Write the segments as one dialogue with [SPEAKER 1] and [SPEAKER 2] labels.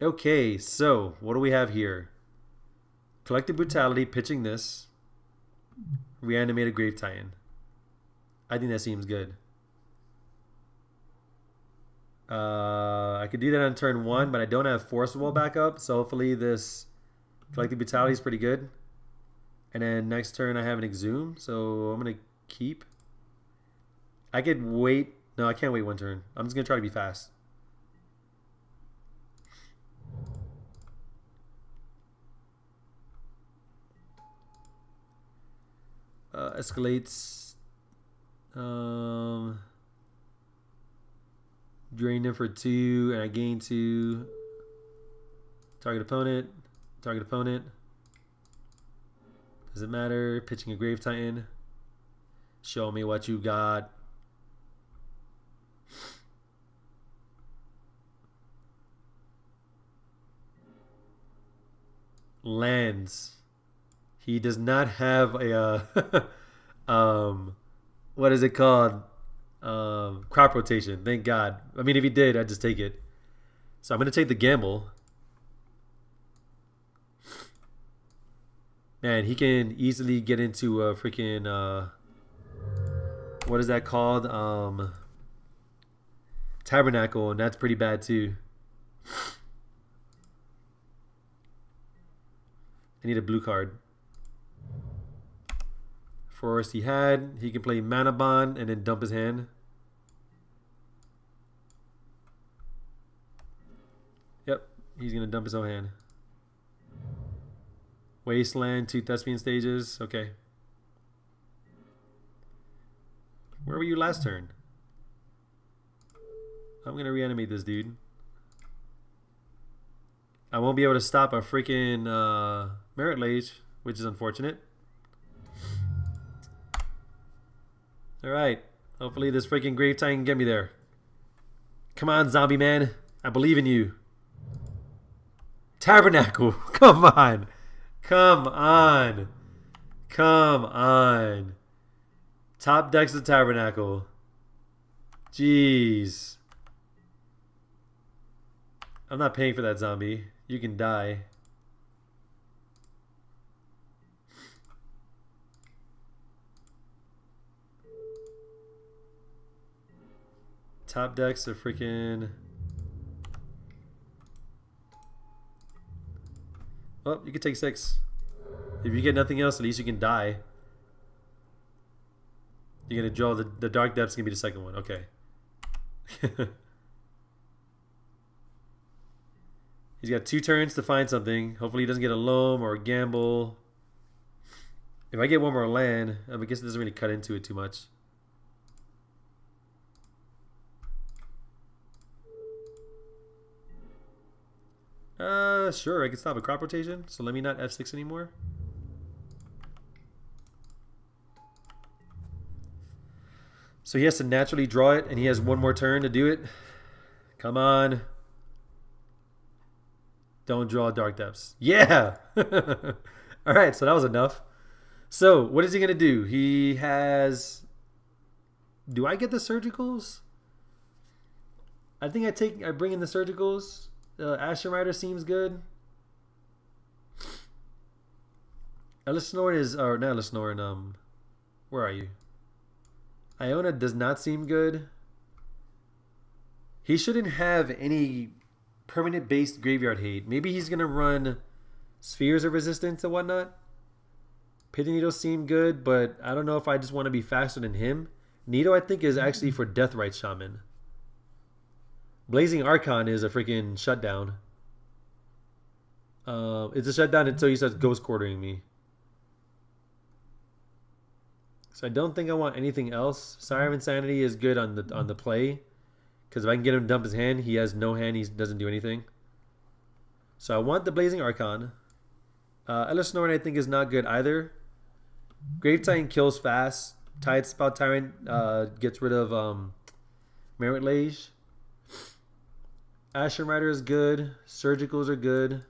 [SPEAKER 1] Okay, so what do we have here? Collective Brutality pitching this. Reanimated Grave Titan. I think that seems good. I could do that on turn one, but I don't have Forcible backup, so hopefully this Collective Brutality is pretty good. And then next turn I have an Exhume, so I'm gonna keep. I could wait. No, I can't wait one turn. I'm just gonna try to be fast. Escalates. Drain him for 2, and I gain 2. Target opponent. Target opponent. Doesn't matter. Pitching a Grave Titan. Show me what you got. Lands. He does not have a what is it called? Crop rotation. Thank God. I mean, if he did, I'd just take it. So I'm gonna take the gamble. Man, he can easily get into a freaking what is that called? Tabernacle, and that's pretty bad too. I need a blue card. Forest he had. He can play Mana Bond and then dump his hand. Yep, he's gonna dump his own hand. Wasteland, 2 Thespian stages. Okay. Where were you last turn? I'm gonna reanimate this dude. I won't be able to stop a freaking Merit Lage, which is unfortunate. Alright. Hopefully this freaking Grave Titan can get me there. Come on, zombie man. I believe in you. Tabernacle. Come on. Come on. Come on. Top decks of Tabernacle. Jeez. I'm not paying for that zombie. You can die. Top decks are freaking... Well, you can take 6. If you get nothing else, at least you can die. You're going to draw the Dark Depth's going to be the second one. Okay. He's got 2 turns to find something. Hopefully he doesn't get a loam or a gamble. If I get one more land, I guess it doesn't really cut into it too much. Sure, I can stop a crop rotation. So let me not F6 anymore. So he has to naturally draw it, and he has one more turn to do it. Come on. Don't draw Dark Depths. Yeah! Alright, so that was enough. So, what is he going to do? He has... Do I get the surgicals? I think I bring in the surgicals. Ashen Rider seems good. Elisnorin is... Or not Elisnorin, where are you? Iona does not seem good. He shouldn't have any permanent based graveyard hate. Maybe he's gonna run Spheres of Resistance and whatnot. Pity Needles seem good, but I don't know if I just want to be faster than him. Nito, I think, is actually for Deathrite Shaman. Blazing Archon is a freaking shutdown. It's a shutdown until he starts ghost quartering me. So I don't think I want anything else. Sire of Insanity is good on the play, because if I can get him to dump his hand, he has no hand. He doesn't do anything. So I want the Blazing Archon. Ellis Snorin I think is not good either. Grave Titan kills fast. Tide Spout Tyrant gets rid of Merit Lage. Ashen Rider is good. Surgicals are good.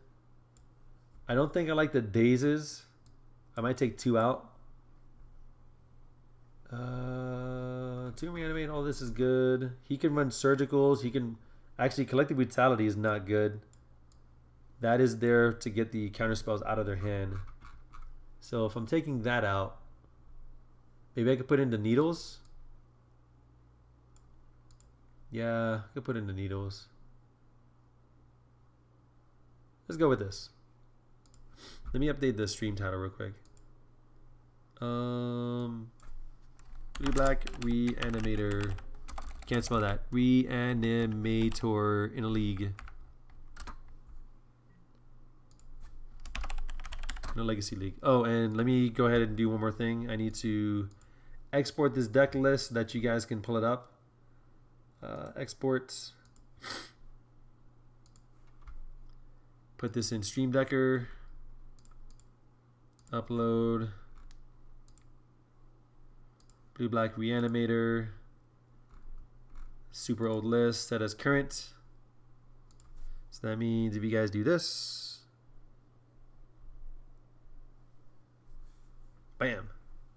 [SPEAKER 1] I don't think I like the Dazes. I might take 2 out. To reanimate, all this is good. He can run surgicals. He can actually Collective Brutality is not good. That is there to get the counter spells out of their hand. So if I'm taking that out, maybe I could put in the needles. Yeah, I could put in the needles. Let's go with this. Let me update the stream title real quick. Blue black Reanimator. Can't spell that. Reanimator in a league. In a legacy league. Oh, and let me go ahead and do one more thing. I need to export this deck list so that you guys can pull it up. Export. Put this in Stream Decker. Upload. Blue black Reanimator. Super old list. Set as current. So that means if you guys do this. Bam.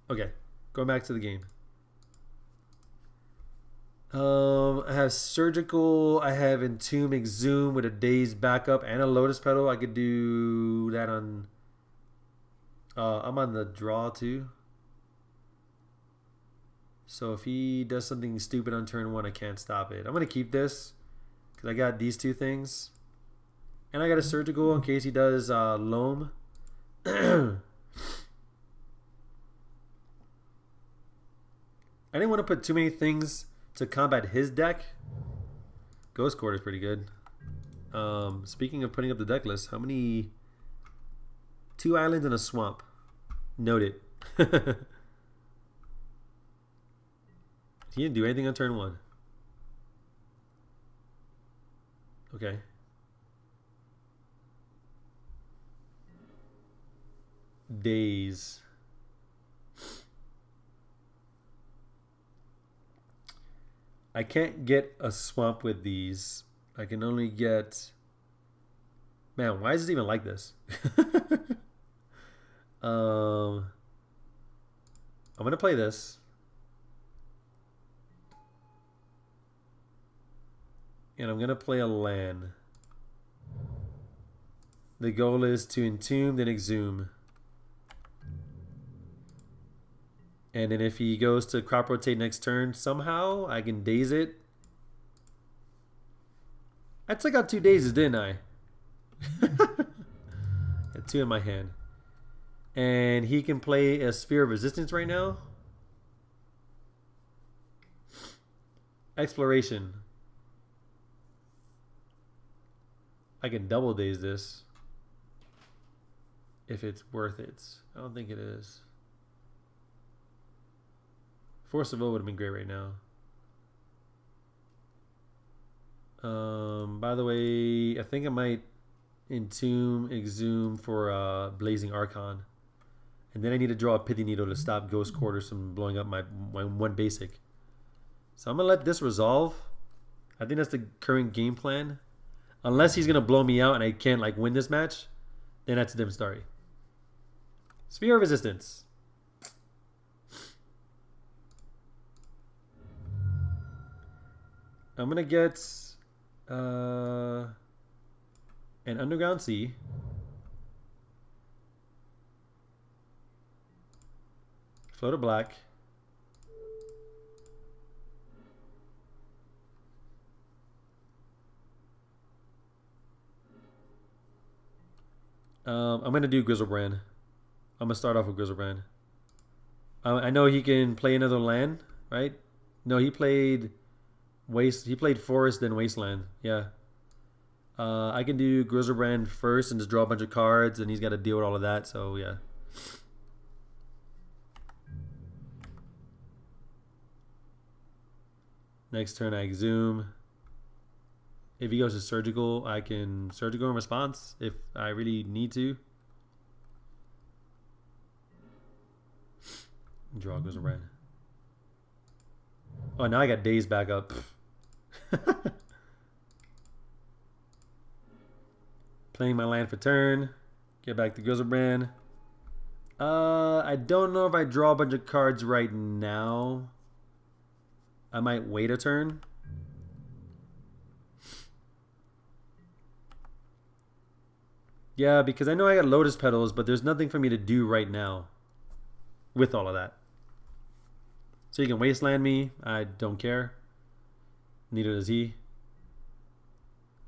[SPEAKER 1] Okay. Going back to the game. I have Surgical. I have Entomb, Exhume with a Dazed backup and a Lotus Petal. I could do that on... I'm on the draw too. So if he does something stupid on turn 1, I can't stop it. I'm going to keep this because I got these two things. And I got a Surgical in case he does Loam. I didn't want to put too many things to combat his deck. Ghost Court is pretty good. Speaking of putting up the deck list, how many... 2 islands and a swamp. Noted. He didn't do anything on turn 1. Okay. Days. I can't get a swamp with these. I can only get... Man, why is it even like this? I'm going to play this. And I'm going to play a land. The goal is to Entomb, then Exhume. And then if he goes to crop rotate next turn, somehow I can daze it. I took out 2 dazes, didn't I? Had 2 in my hand. And he can play a Sphere of Resistance right now. Exploration. I can double daze this. If it's worth it. I don't think it is. Force of Will would have been great right now. By the way, I think I might Entomb, Exhume for Blazing Archon. And then I need to draw a Pithy Needle to stop Ghost Quarters from blowing up my 1 basic. So I'm going to let this resolve. I think that's the current game plan. Unless he's going to blow me out and I can't like win this match, then that's a different story. Sphere of Resistance. I'm going to get an Underground Sea. Float of black. I'm going to do Grizzlebrand. I'm going to start off with Grizzlebrand. I know he can play another land, right? No, he played He played Forest, then Wasteland. Yeah. I can do Grizzlebrand first and just draw a bunch of cards, and he's got to deal with all of that, so yeah. Next turn I Exhume. If he goes to Surgical, I can Surgical in response if I really need to. Draw Grizzlebrand. Oh, now I got Daze back up. Playing my land for turn. Get back to Grizzlebrand. I don't know if I draw a bunch of cards right now. I might wait a turn. Yeah, because I know I got Lotus Petals, but there's nothing for me to do right now with all of that. So you can Wasteland me. I don't care. Neither does he.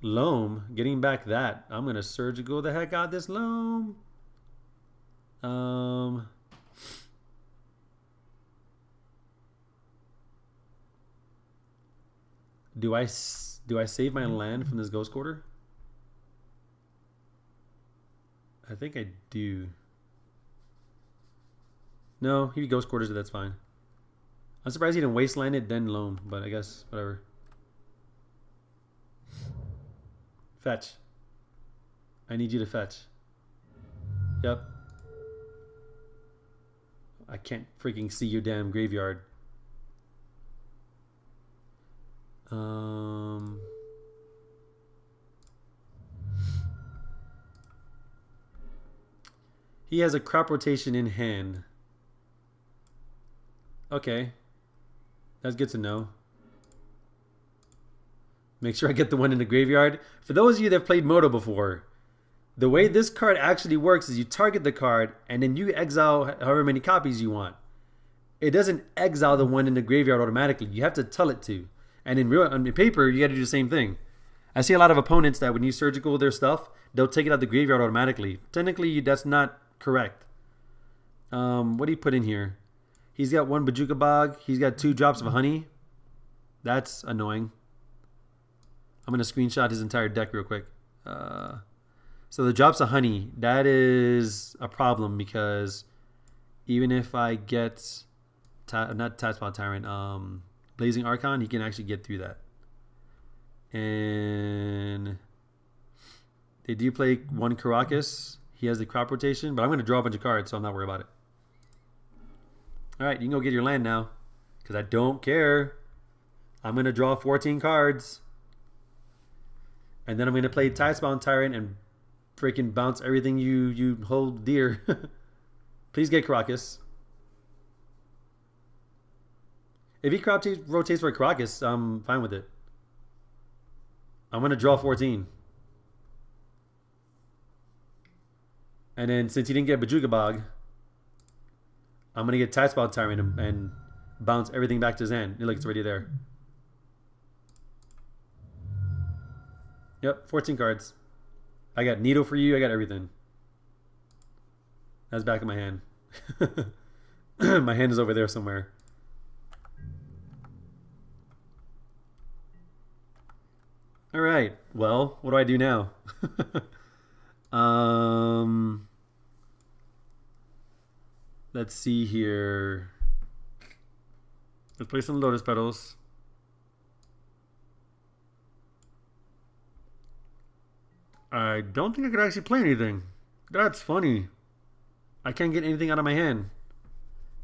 [SPEAKER 1] Loam, getting back that. I'm going to Surgical the heck out of this Loam. Do I save my land from this Ghost Quarter? I think I do. No, he Ghost Quarters it, that's fine. I'm surprised he didn't Wasteland it, then Loam, but I guess, whatever. Fetch. I need you to fetch. Yep. I can't freaking see your damn graveyard. He has a crop rotation in hand. Okay. That's good to know. Make sure I get the one in the graveyard. For those of you that have played Moto before, the way this card actually works is you target the card and then you exile however many copies you want. It doesn't exile the one in the graveyard automatically. You have to tell it to. And on paper, you got to do the same thing. I see a lot of opponents that when you Surgical their stuff, they'll take it out of the graveyard automatically. Technically, that's not correct. What do you put in here? He's got one Bajuka Bog. He's got 2 drops of honey. That's annoying. I'm going to screenshot his entire deck real quick. So the drops of honey, that is a problem because even if I get, not Tatspot Tyrant, Blazing Archon, he can actually get through that. And they do play one Caracas. He has the crop rotation, but I'm going to draw a bunch of cards, so I'm not worried about it. All right, you can go get your land now because I don't care. I'm going to draw 14 cards. And then I'm going to play Tidesbound Tyrant and freaking bounce everything you hold dear. Please get Caracas. If he crop rotates for Caracas, I'm fine with it. I'm going to draw 14. And then since he didn't get Bajuka Bog, I'm going to get Tidesbound Tyrant and bounce everything back to his hand. Look, it's already there. Yep, 14 cards. I got Needle for you. I got everything. That's back in my hand. My hand is over there somewhere. All right. Well, what do I do now? Let's see here. Let's play some Lotus Petals. I don't think I could actually play anything. That's funny. I can't get anything out of my hand.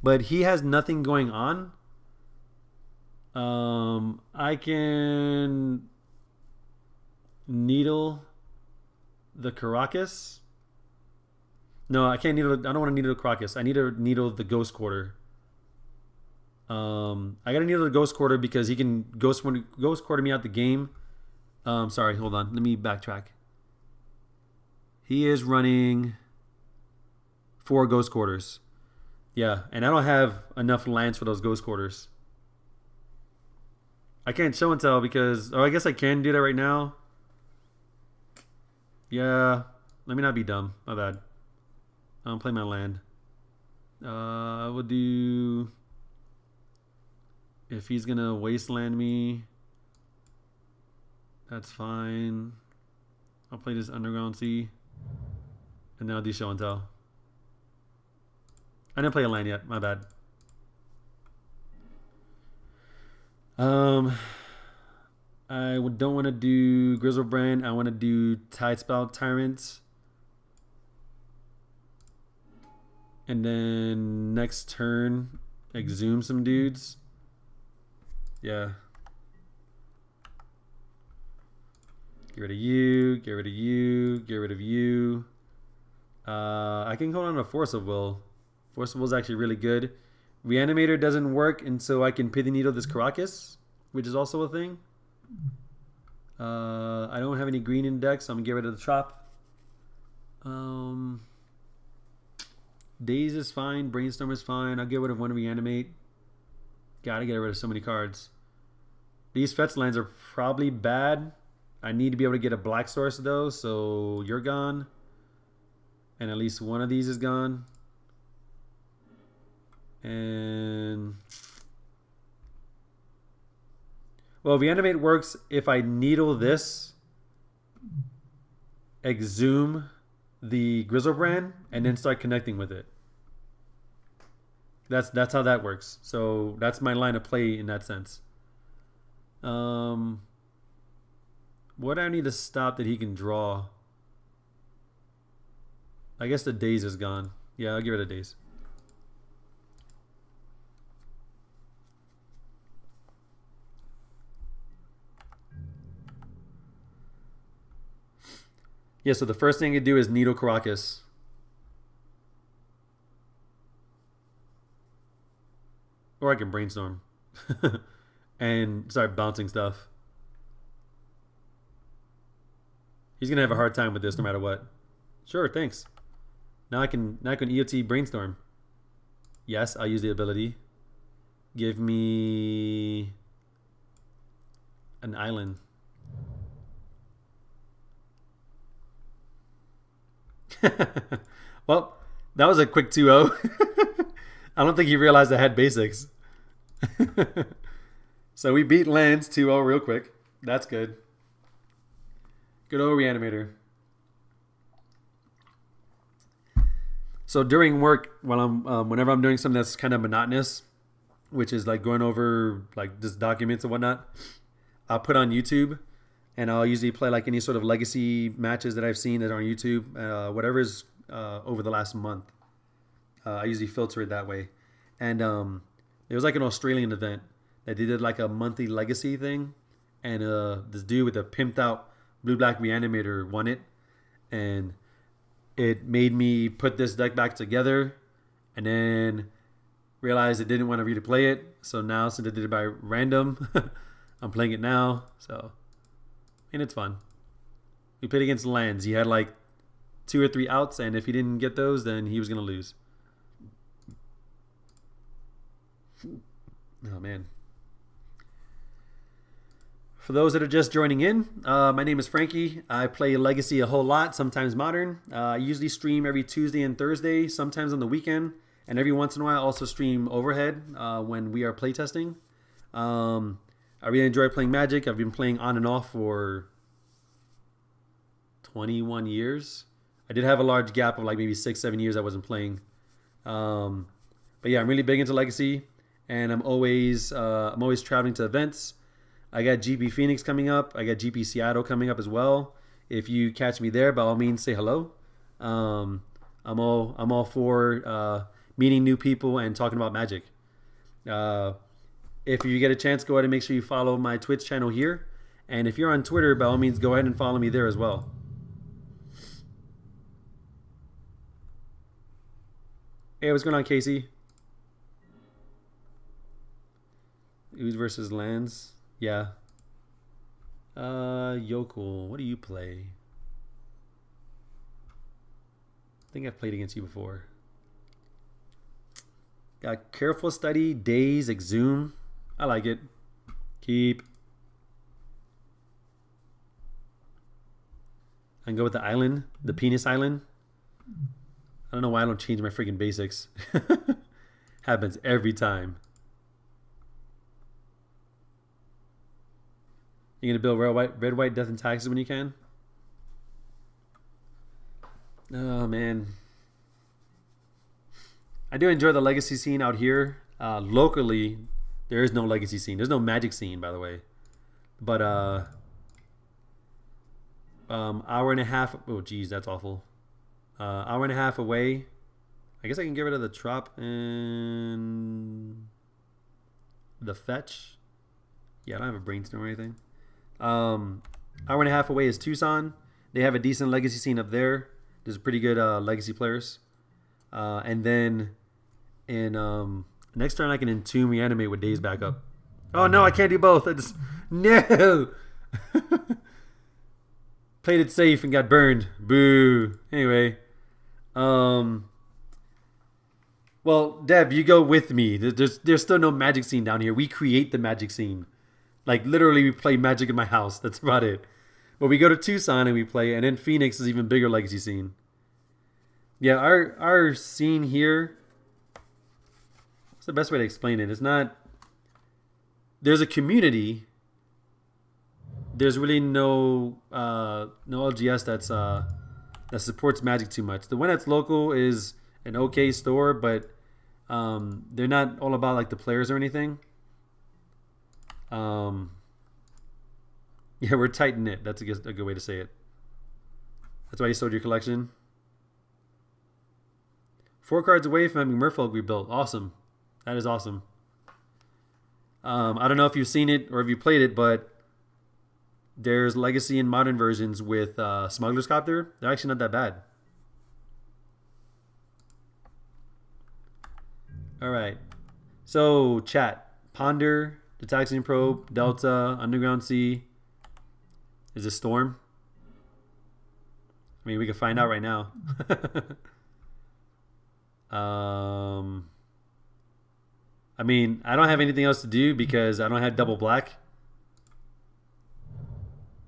[SPEAKER 1] But he has nothing going on. I can Needle the Caracas. No, I can't needle. I don't want to needle the Caracas. I need to needle the Ghost Quarter. I gotta needle the Ghost Quarter because he can Ghost Quarter me out the game. Sorry, hold on. Let me backtrack. He is running 4 Ghost Quarters. Yeah, and I don't have enough lands for those Ghost Quarters. I can't show and tell because, I guess I can do that right now. Yeah, let me not be dumb. My bad. I don't play my land. I will do, if he's gonna Wasteland me, that's fine. I'll play this Underground Sea. And then I'll do show and tell. I didn't play a land yet. My bad. I don't want to do Grizzlebrand. I want to do Tidespout Tyrant. And then next turn, exhume some dudes. Yeah. Get rid of you. Get rid of you. Get rid of you. I can hold on to Force of Will. Force of Will is actually really good. Reanimator doesn't work, and so I can Pithy Needle this Caracas, which is also a thing. I don't have any green in deck, so I'm gonna get rid of the Chop. Um, Daze is fine. Brainstorm is fine. I'll get rid of one Reanimate. Gotta get rid of so many cards. These fetch lands are probably bad. I need to be able to get a black source though, so you're gone. And at least one of these is gone. And well, Reanimate works if I needle this, exhume the Grizzlebrand, and then start connecting with it. That's how that works. So that's my line of play in that sense. What do I need to stop that he can draw? I guess the Daze is gone. Yeah, I'll give it a Daze. Yeah, so the first thing you do is Needle Caracas. Or I can Brainstorm. And start bouncing stuff. He's gonna have a hard time with this no matter what. Sure, thanks. Now I can EOT Brainstorm. Yes, I'll use the ability. Give me an island. Well, that was a quick 2-0. I don't think he realized I had basics. So we beat lands 2-0 real quick. That's good. Good old Reanimator. So during work, while whenever I'm doing something that's kind of monotonous, which is like going over like just documents and whatnot, I'll put on YouTube, and I'll usually play like any sort of legacy matches that I've seen that are on YouTube, whatever's over the last month. I usually filter it that way. And there was like an Australian event that they did like a monthly legacy thing, and this dude with a pimped out blue-black Reanimator won it, and it made me put this deck back together, and then realized I didn't want to replay it. So now, since I did it by random, I'm playing it now. So, and it's fun. We played against lands. He had like 2 or 3 outs, and if he didn't get those, then he was gonna lose. Oh man. For those that are just joining in, my name is Frankie. I play Legacy a whole lot, sometimes Modern. I usually stream every Tuesday and Thursday, sometimes on the weekend, and every once in a while I also stream Overhead when we are playtesting. I really enjoy playing Magic. I've been playing on and off for 21 years. I did have a large gap of like maybe 6-7 years I wasn't playing. But yeah, I'm really big into Legacy, and I'm always traveling to events. I got GP Phoenix coming up. I got GP Seattle coming up as well. If you catch me there, by all means, say hello. I'm all for meeting new people and talking about Magic. If you get a chance, go ahead and make sure you follow my Twitch channel here. And if you're on Twitter, by all means, go ahead and follow me there as well. Hey, what's going on, Casey? Ooze versus lands. Yeah. Yokel, what do you play? I think I've played against you before. Got Careful Study, Daze, Exhume. I like it. Keep. I can go with the island, the penis island. I don't know why I don't change my freaking basics. Happens every time. You gonna build red, white, death, and taxes when you can? Oh man, I do enjoy the legacy scene out here. Locally, there is no legacy scene. There's no Magic scene, by the way. But hour and a half. Oh geez, that's awful. Hour and a half away. I guess I can get rid of the Trop and the Fetch. Yeah, I don't have a Brainstorm or anything. Hour and a half away is Tucson. They have a decent legacy scene up there. There's pretty good legacy players. And then in next turn I can Entomb Reanimate with Daze back up. Oh no, I can't do both. I just no. Played it safe and got burned. Boo. Anyway. Well, Deb, you go with me. There's still no magic scene down here. We create the magic scene. Like, literally, we play magic in my house. That's about it. But we go to Tucson and we play, and then Phoenix is even bigger legacy scene. Yeah, our scene here, what's the best way to explain it? It's not, there's a community. There's really no LGS that supports Magic too much. The one that's local is an okay store, but they're not all about like the players or anything. Yeah, we're tight knit. That's a good way to say it. That's why you sold your collection. 4 cards away from having Merfolk rebuilt. Awesome. That is awesome. I don't know if you've seen it or if you played it, but there's Legacy and Modern versions with Smuggler's Copter. They're actually not that bad. Alright. So, chat. Ponder, the Taxiing Probe, Delta, Underground Sea. Is it Storm? I mean, we can find out right now. I mean, I don't have anything else to do because I don't have double black.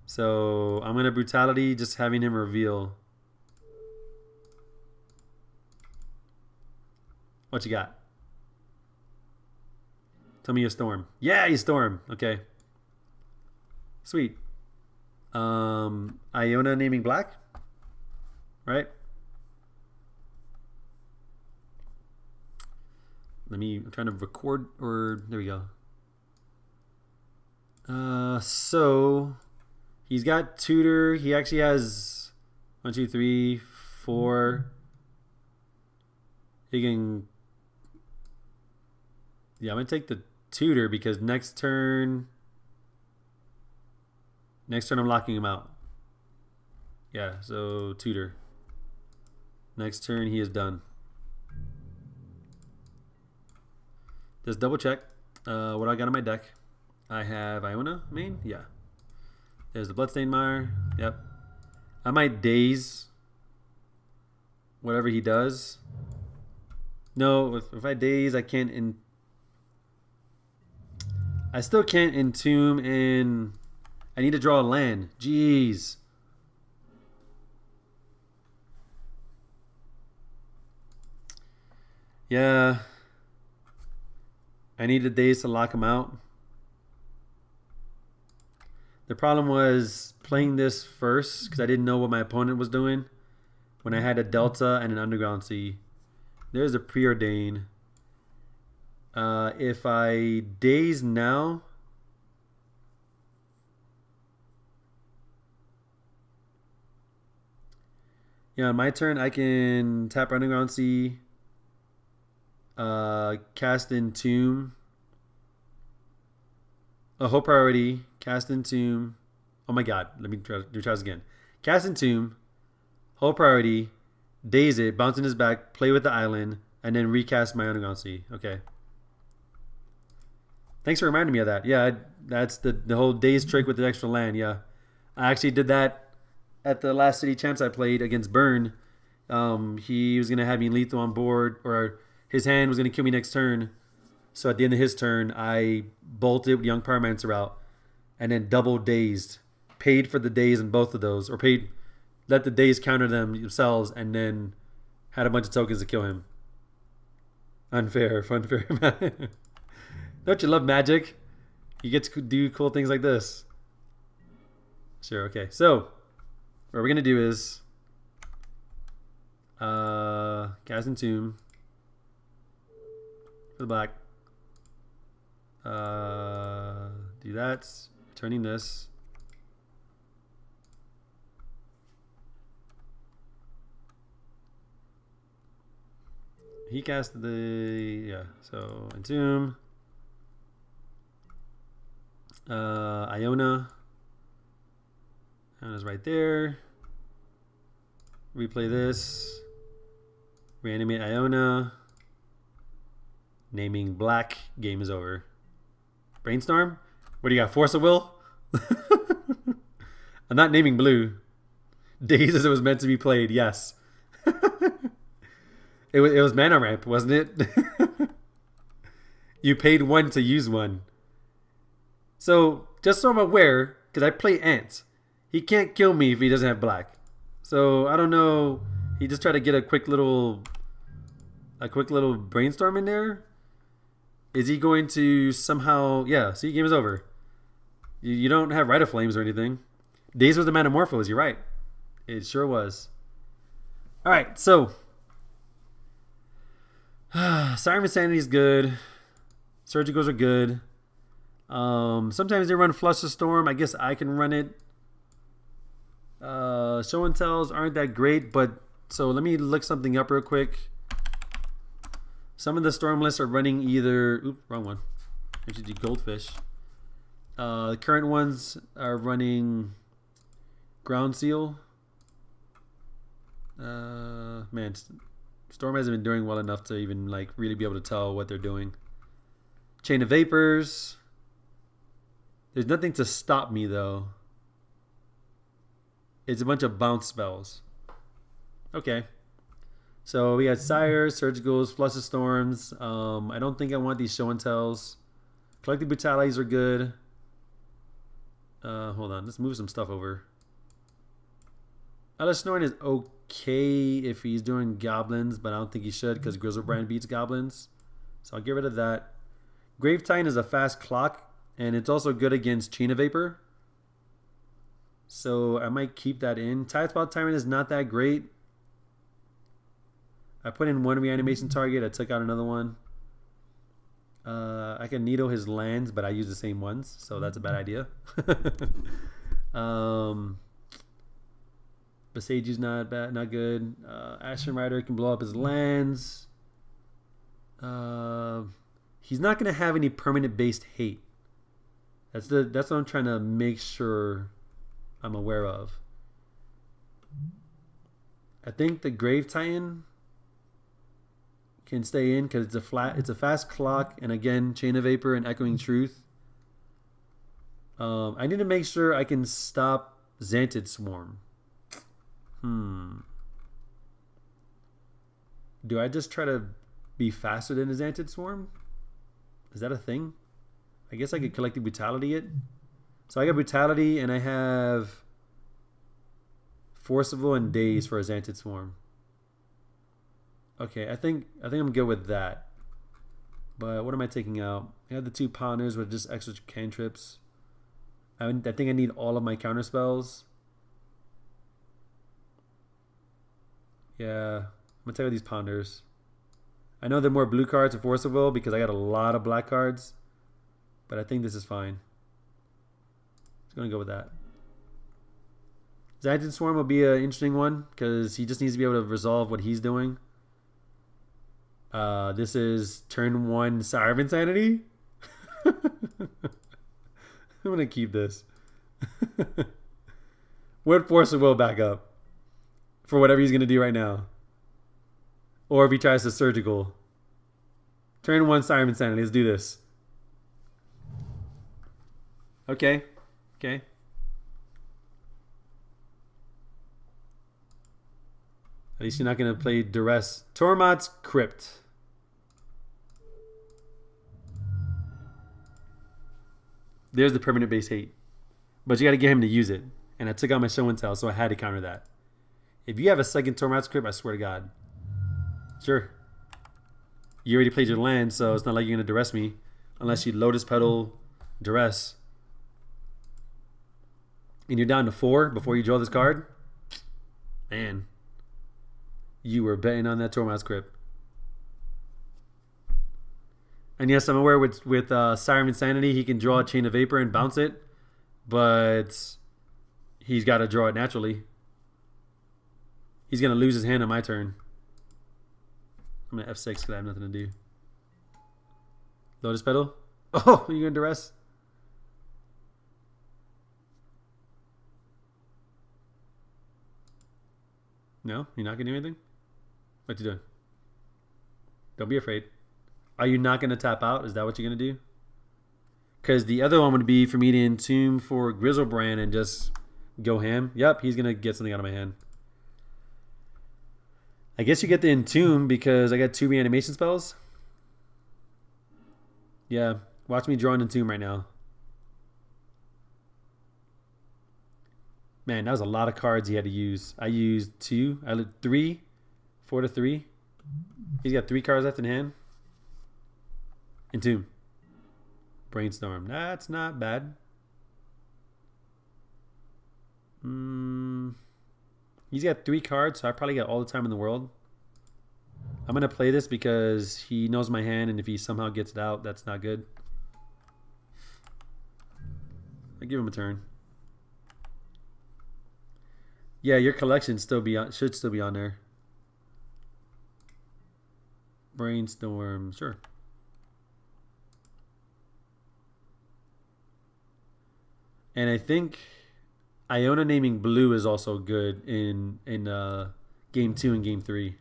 [SPEAKER 1] So I'm gonna Brutality, just having him reveal. What you got? Tell me your Storm. Yeah, you Storm. Okay. Sweet. Iona naming black. Right? I'm trying to record, or there we go. So he's got Tutor. He actually has 1, 2, 3, 4. He can. Yeah, I'm gonna take the Tutor because next turn I'm locking him out. Yeah, so Tutor. Next turn he is done. Just double check what I got on my deck. I have Iona main. Yeah. There's the Bloodstained Mire. Yep. I might daze whatever he does. No, if I daze, I can't. I still can't entomb, and I need to draw a land. Jeez. Yeah. I needed days to lock him out. The problem was playing this first because I didn't know what my opponent was doing when I had a Delta and an Underground Sea. There's a Preordain. If I daze now, yeah, on my turn I can tap Underground Sea. Cast Entomb. Whole priority. Cast Entomb. Oh my god. Let me try this again. Cast Entomb. Whole priority. Daze it. Bounce in his back. Play with the island. And then recast my Underground Sea. Okay. Thanks for reminding me of that. Yeah, that's the whole daze trick with the extra land. Yeah. I actually did that at the last City Champs I played against Burn. He was going to have me lethal on board, or his hand was going to kill me next turn. So at the end of his turn, I bolted Young Pyromancer out and then double dazed. Paid for the daze in both of those. Or let the daze counter themselves, and then had a bunch of tokens to kill him. Unfair. Don't you love Magic? You get to do cool things like this. Sure, okay. So, what we're going to do is Cast Entomb. For the black. Do that. Returning this. He cast the so Entomb. Iona. Iona's right there. Replay this. Reanimate Iona. Naming black. Game is over. Brainstorm? What do you got? Force of Will? I'm not naming blue. Days as it was meant to be played. Yes. It was mana ramp, wasn't it? You paid one to use one. So just so I'm aware, because I play Ant, he can't kill me if he doesn't have black. So I don't know. He just tried to get a quick little brainstorm in there. Is he going to somehow? Yeah. See, game is over. You don't have Rite of Flames or anything. Days was the Metamorphose. You're right. It sure was. All right. So Siren Insanity is good. Surgicals are good. Sometimes they run Fluster Storm. I guess I can run it. Show and Tells aren't that great, but so let me look something up real quick. Some of the Stormlists are running either... Oops, wrong one. MTG Goldfish. The current ones are running Ground Seal. Man, Storm hasn't been doing well enough to even like really be able to tell what they're doing. Chain of Vapors. There's nothing to stop me though. It's a bunch of bounce spells. Okay. So we got Sires, Surgicals, Fluster Storms. I don't think I want these Show and Tells. Collective Brutalities are good. Hold on. Let's move some stuff over. Alice Snoring is okay if he's doing Goblins, but I don't think he should because Grizzlebrand beats Goblins. So I'll get rid of that. Grave Titan is a fast clock, and it's also good against Chain of Vapor. So I might keep that in. Tidespot Tyrant is not that great. I put in one reanimation target. I took out another one. I can needle his lands, but I use the same ones, so that's a bad idea. Besage's not bad, not good. Ashen Rider can blow up his lands. He's not gonna have any permanent based hate. That's what I'm trying to make sure I'm aware of. I think the Grave Titan can stay in because it's a fast clock, and again, Chain of Vapor and Echoing Truth. I need to make sure I can stop Xantid Swarm. Do I just try to be faster than a Xantid Swarm? Is that a thing? I guess I could Collective Brutality it. So I got Brutality and I have Forcible and Daze for a Xantid Swarm. Okay, I think I'm good with that. But what am I taking out? I have the 2 Pounders with just extra cantrips. I think I need all of my counter spells. Yeah, I'm gonna take out these Pounders. I know they're more blue cards for Forcible because I got a lot of black cards. But I think this is fine. Just gonna go with that. Xantid Swarm will be an interesting one because he just needs to be able to resolve what he's doing. This is turn 1 Siren Insanity. I'm gonna keep this. What Force will back up for whatever he's gonna do right now, or if he tries to Surgical. Turn 1 Siren Insanity. Let's do this. Okay. Okay. At least you're not going to play Duress. Tormod's Crypt. There's the permanent base hate. But you got to get him to use it. And I took out my Show and Tell, so I had to counter that. If you have a second Tormod's Crypt, I swear to God. Sure. You already played your land, so it's not like you're going to Duress me. Unless you Lotus Petal Duress. And you're down to 4 before you draw this card. Man. You were betting on that Tormod's Crypt. And yes, I'm aware with Siren Insanity, he can draw a Chain of Vapor and bounce it. But he's got to draw it naturally. He's going to lose his hand on my turn. I'm going to F6 because I have nothing to do. Lotus Petal? Oh, you're going to Duress? No? You're not going to do anything? What you doing? Don't be afraid. Are you not going to tap out? Is that what you're going to do? Because the other one would be for me to entomb for Grizzlebrand and just Go ham. Yep, he's gonna get something out of my hand. I guess you get the Entomb because I got 2 reanimation spells. Yeah, watch me draw an Entomb right now. Man, that was a lot of cards he had to use. I used 2. I did 3. 4 to 3. He's got 3 cards left in hand. Entomb. Brainstorm. That's not bad. He's got 3 cards, so I probably got all the time in the world. I'm going to play this because he knows my hand, and if he somehow gets it out, that's not good. I give him a turn. Yeah, your collection should still be on there. Brainstorm, sure. And I think Iona naming blue is also good in game 2 and game 3.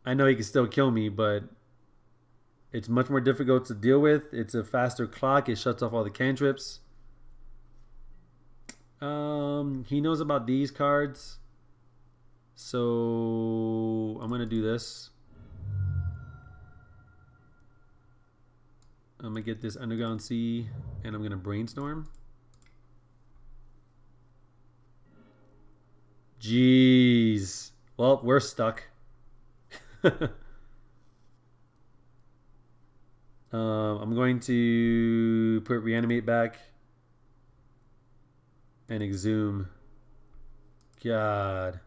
[SPEAKER 1] I know he can still kill me, but it's much more difficult to deal with. It's a faster clock. It shuts off all the cantrips. He knows about these cards. So I'm going to do this. I'm going to get this Underground Sea, and I'm going to Brainstorm. Jeez. Well, we're stuck. I'm going to put Reanimate back and Exhume. God.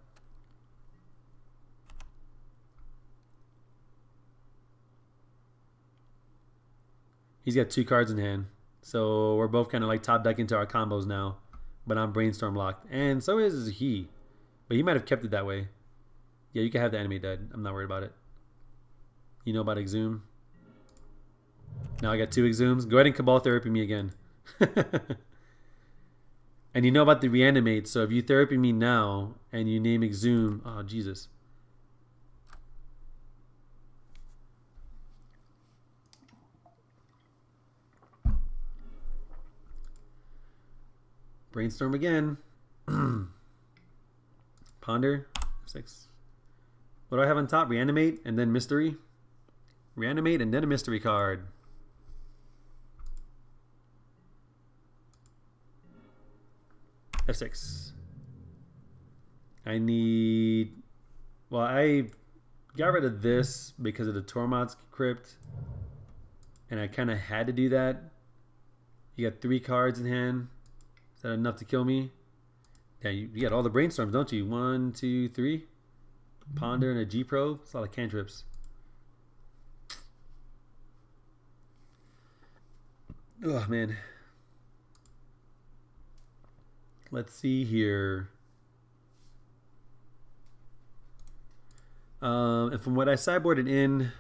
[SPEAKER 1] He's got 2 cards in hand. So we're both kind of like top deck into our combos now. But I'm Brainstorm locked. And so is he. But he might have kept it that way. Yeah, you can have the enemy dead. I'm not worried about it. You know about Exhume? Now I got 2 Exhumes. Go ahead and Cabal Therapy me again. And you know about the Reanimate. So if you Therapy me now and you name Exhume. Oh, Jesus. Brainstorm again. Ponder. 6. What do I have on top? Reanimate and then Mystery. Reanimate and then a Mystery card. F6. I need... Well, I got rid of this because of the Tormod's Crypt. And I kind of had to do that. You got 3 cards in hand. Is that enough to kill me? Yeah, you got all the Brainstorms, don't you? 1, 2, 3. Ponder and a G-Pro. It's a lot of cantrips. Oh, man. Let's see here. And from what I sideboarded in,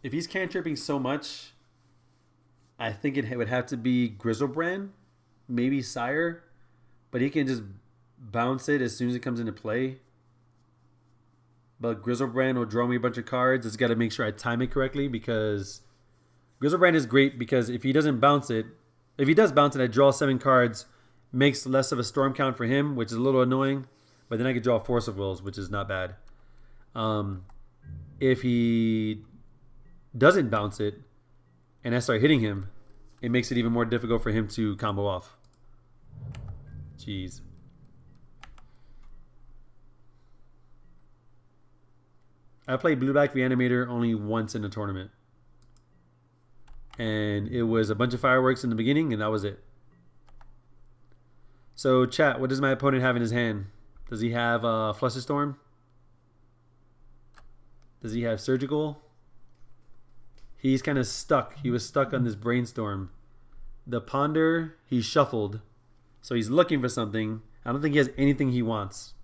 [SPEAKER 1] if he's cantripping so much, I think it would have to be Grizzlebrand, maybe Sire, but he can just bounce it as soon as it comes into play. But Grizzlebrand will draw me a bunch of cards. It's got to make sure I time it correctly because Grizzlebrand is great because if he doesn't bounce it, if he does bounce it, I draw 7 cards, makes less of a storm count for him, which is a little annoying. But then I could draw Force of Wills, which is not bad. If he doesn't bounce it and I start hitting him, it makes it even more difficult for him to combo off. Jeez. I played Blue-Black Reanimator only once in a tournament. And it was a bunch of fireworks in the beginning, and that was it. So, chat, what does my opponent have in his hand? Does he have Flusterstorm? Does he have Surgical? He's kind of stuck. He was stuck on this Brainstorm. The Ponder, he shuffled. So he's looking for something. I don't think he has anything he wants.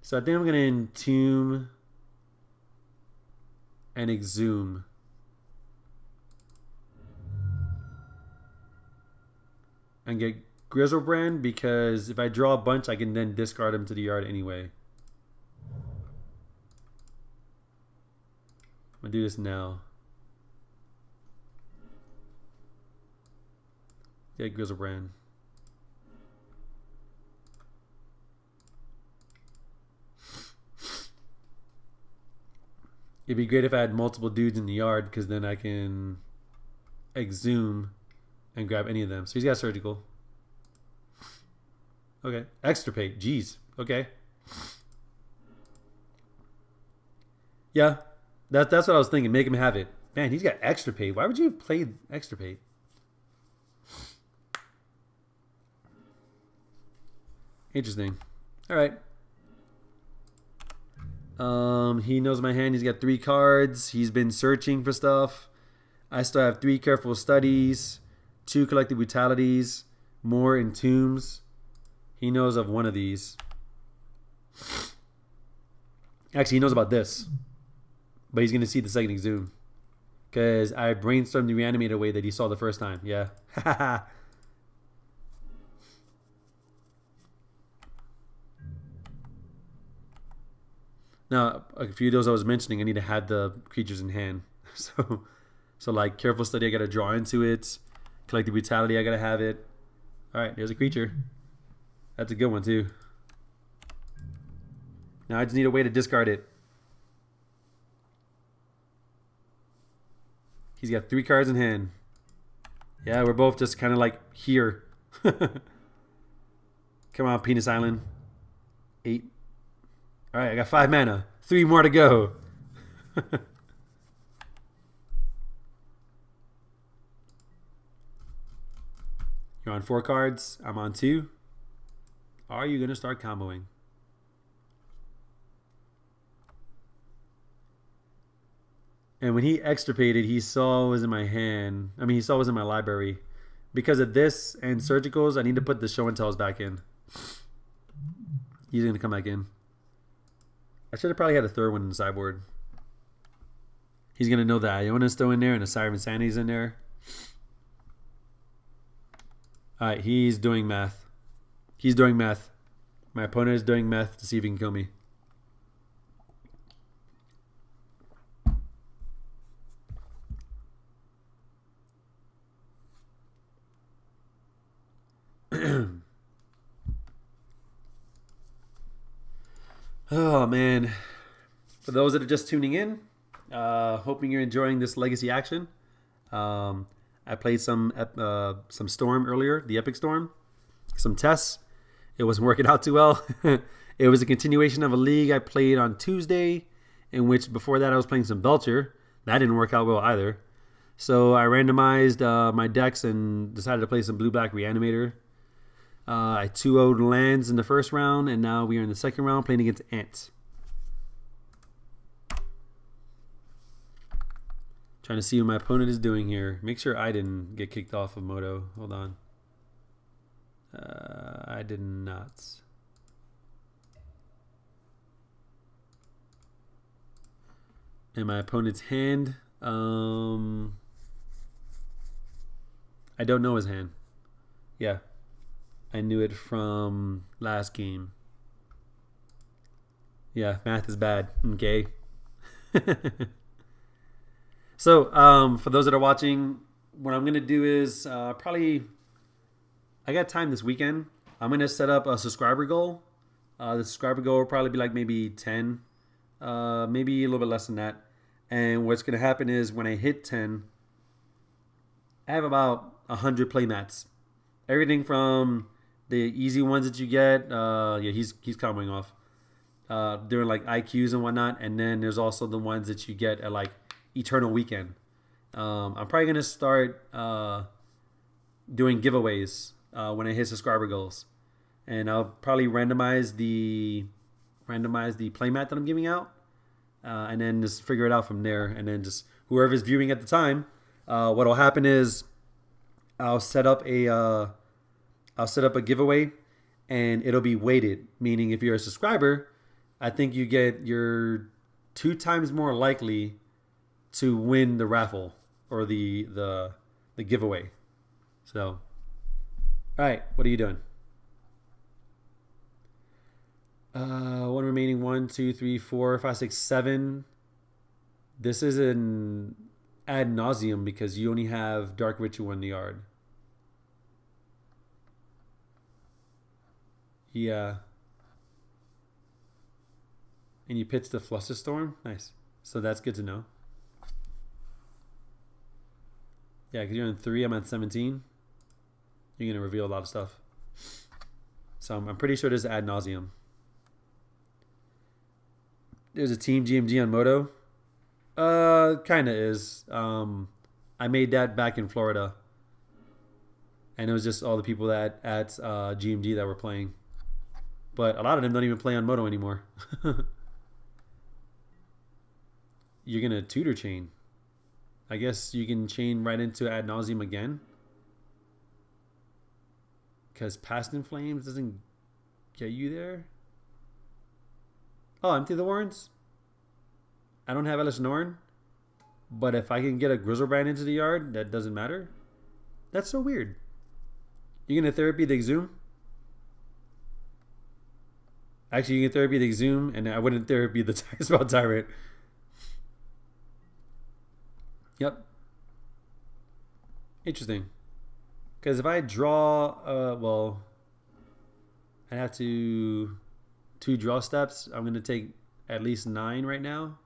[SPEAKER 1] So I think I'm going to Entomb and Exhume. And get Grizzlebrand because if I draw a bunch, I can then discard him to the yard anyway. I'm going to do this now. Yeah, Grizzlebrand. It'd be great if I had multiple dudes in the yard because then I can exhume and grab any of them. So he's got surgical. Okay. Extirpate. Jeez. Okay. Yeah. That's what I was thinking. Make him have it. Man, he's got extirpate. Why would you play extirpate? Interesting. All right. He knows my hand. He's got 3 cards. He's been searching for stuff. I still have 3 careful studies, 2 collective brutalities, more entombs. He knows of one of these. Actually, he knows about this, but he's gonna see the second exhume because I brainstormed the Reanimator way that he saw the first time. Yeah. Now, a few of those I was mentioning, I need to have the creatures in hand. So like careful study, I gotta draw into it. Collective brutality, I gotta have it. All right, there's a creature. That's a good one too. Now I just need a way to discard it. He's got 3 cards in hand. Yeah, we're both just kind of like here. Come on, Penis Island. 8. All right, I got 5 mana. 3 more to go. You're on 4 cards. I'm on 2. Are you going to start comboing? And when he extirpated, he saw what was in my hand. I mean, he saw what was in my library. Because of this and surgicals, I need to put the show and tells back in. He's going to come back in. I should have probably had a 3rd one in the sideboard. He's going to know that Iona's still in there and the Siren Insanity's in there. Alright, he's doing math. He's doing math. My opponent is doing math to see if he can kill me. Oh, man. For those that are just tuning in, hoping you're enjoying this legacy action. I played some Storm earlier, the Epic Storm. Some tests. It wasn't working out too well. It was a continuation of a league I played on Tuesday, in which before that I was playing some Belcher. That didn't work out well either. So I randomized my decks and decided to play some Blue-Black Reanimator. I 2-0'd lands in the first round, and now we are in the second round playing against Ant. Trying to see what my opponent is doing here. Make sure I didn't get kicked off of Moto. Hold on. I did not. And my opponent's hand. I don't know his hand. Yeah. I knew it from last game. Yeah, math is bad. Okay. So, for those that are watching, what I'm going to do is probably... I got time this weekend. I'm going to set up a subscriber goal. The subscriber goal will probably be like maybe 10. Maybe a little bit less than that. And what's going to happen is when I hit 10, I have about 100 playmats. Everything from the easy ones that you get. Yeah, he's coming off. Doing like IQs and whatnot. And then there's also the ones that you get at like Eternal Weekend. I'm probably going to start doing giveaways when I hit subscriber goals. And I'll probably randomize the playmat that I'm giving out. And then just figure it out from there. And then just whoever's viewing at the time, what'll happen is I'll set up a giveaway, and it'll be weighted. Meaning, if you're a subscriber, I think you're 2 times more likely to win the raffle or the giveaway. So, all right, what are you doing? One remaining. 1, 2, 3, 4, 5, 6, 7. This is an ad nauseum because you only have Dark Ritual in the yard. Yeah. And you pitch the Flusterstorm? Nice. So that's good to know. Yeah, because you're on 3, I'm at 17. You're going to reveal a lot of stuff. So I'm pretty sure this is ad nauseum. There's a Team GMG on Moto. Kind of is. I made that back in Florida. And it was just all the people that at GMG that were playing. But a lot of them don't even play on Moto anymore. You're going to tutor chain. I guess you can chain right into ad nauseum again. Because Past in Flames doesn't get you there. Oh, empty the warrants? I don't have Ellis Norn. But if I can get a Grizzlebrand into the yard, that doesn't matter. That's so weird. You're going to therapy the Exhume? Actually, you can therapy the Exhume, and I wouldn't therapy the Spell Tyrant. Yep. Interesting. Because if I draw, well, I have to 2 draw steps. I'm going to take at least 9 right now.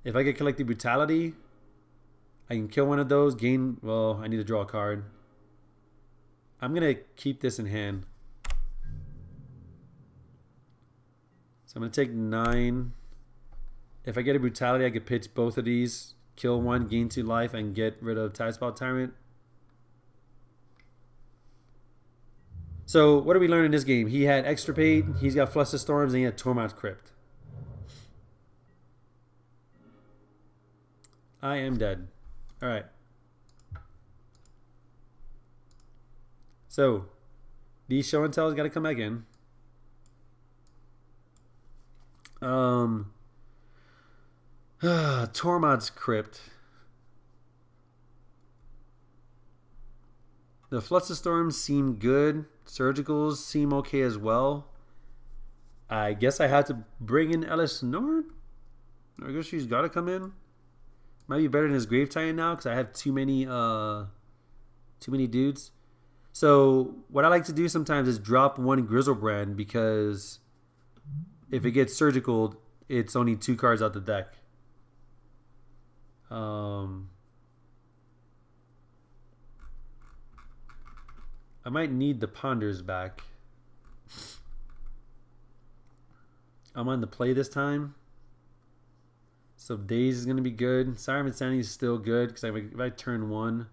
[SPEAKER 1] If I get Collective Brutality, I can kill one of those, gain, well, I need to draw a card. I'm going to keep this in hand. So I'm going to take 9. If I get a Brutality, I could pitch both of these, kill 1, gain 2 life, and get rid of Tidespot Tyrant. So what do we learn in this game? He had Extirpate, he's got Flusterstorms, and he had Tormod's Crypt. I am dead. Alright. So, these show and tells got to come back in. Tormod's Crypt. The Flusterstorms seem good. Surgicals seem okay as well. I guess I had to bring in Ellis Norn. I guess she's got to come in. Might be better than his Grave Titan now because I have too many dudes. So what I like to do sometimes is drop 1 Grizzlebrand because if it gets surgical, it's only 2 cards out the deck. I might need the Ponders back. I'm on the play this time. So Daze is going to be good. Siren of Insanity is still good because if I turn 1,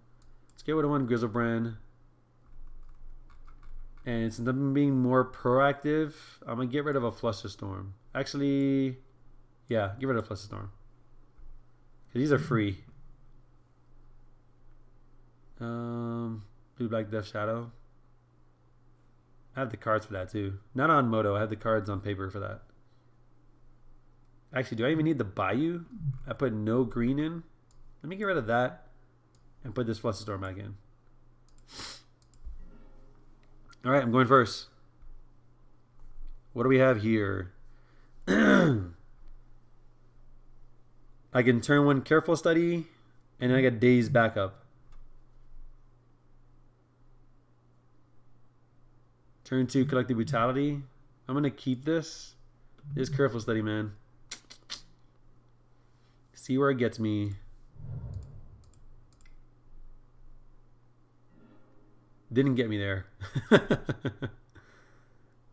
[SPEAKER 1] let's get rid of 1 Grizzlebrand. And since I'm being more proactive, I'm going to get rid of a Flusterstorm. Actually, yeah, get rid of Flusterstorm. Because these are free. Blue Black Death Shadow. I have the cards for that too. Not on Moto, I have the cards on paper for that. Actually, do I even need the Bayou? I put no green in. Let me get rid of that and put this Flusterstorm back in. Alright, I'm going first. What do we have here? I can turn 1 Careful Study, and then I get Daze backup. Turn 2 Collective Brutality. I'm going to keep this. This Careful Study, man. See where it gets me. Didn't get me there.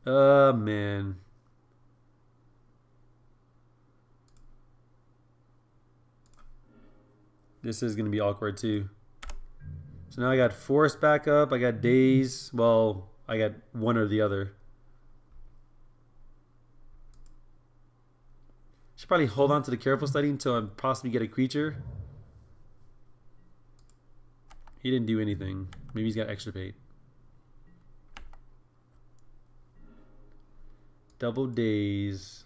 [SPEAKER 1] Oh, man. This is going to be awkward, too. So now I got Force backup. I got Daze. Well, I got one or the other. Should probably hold on to the Careful Study until I possibly get a creature. He didn't do anything. Maybe he's got Extirpate. Double Daze.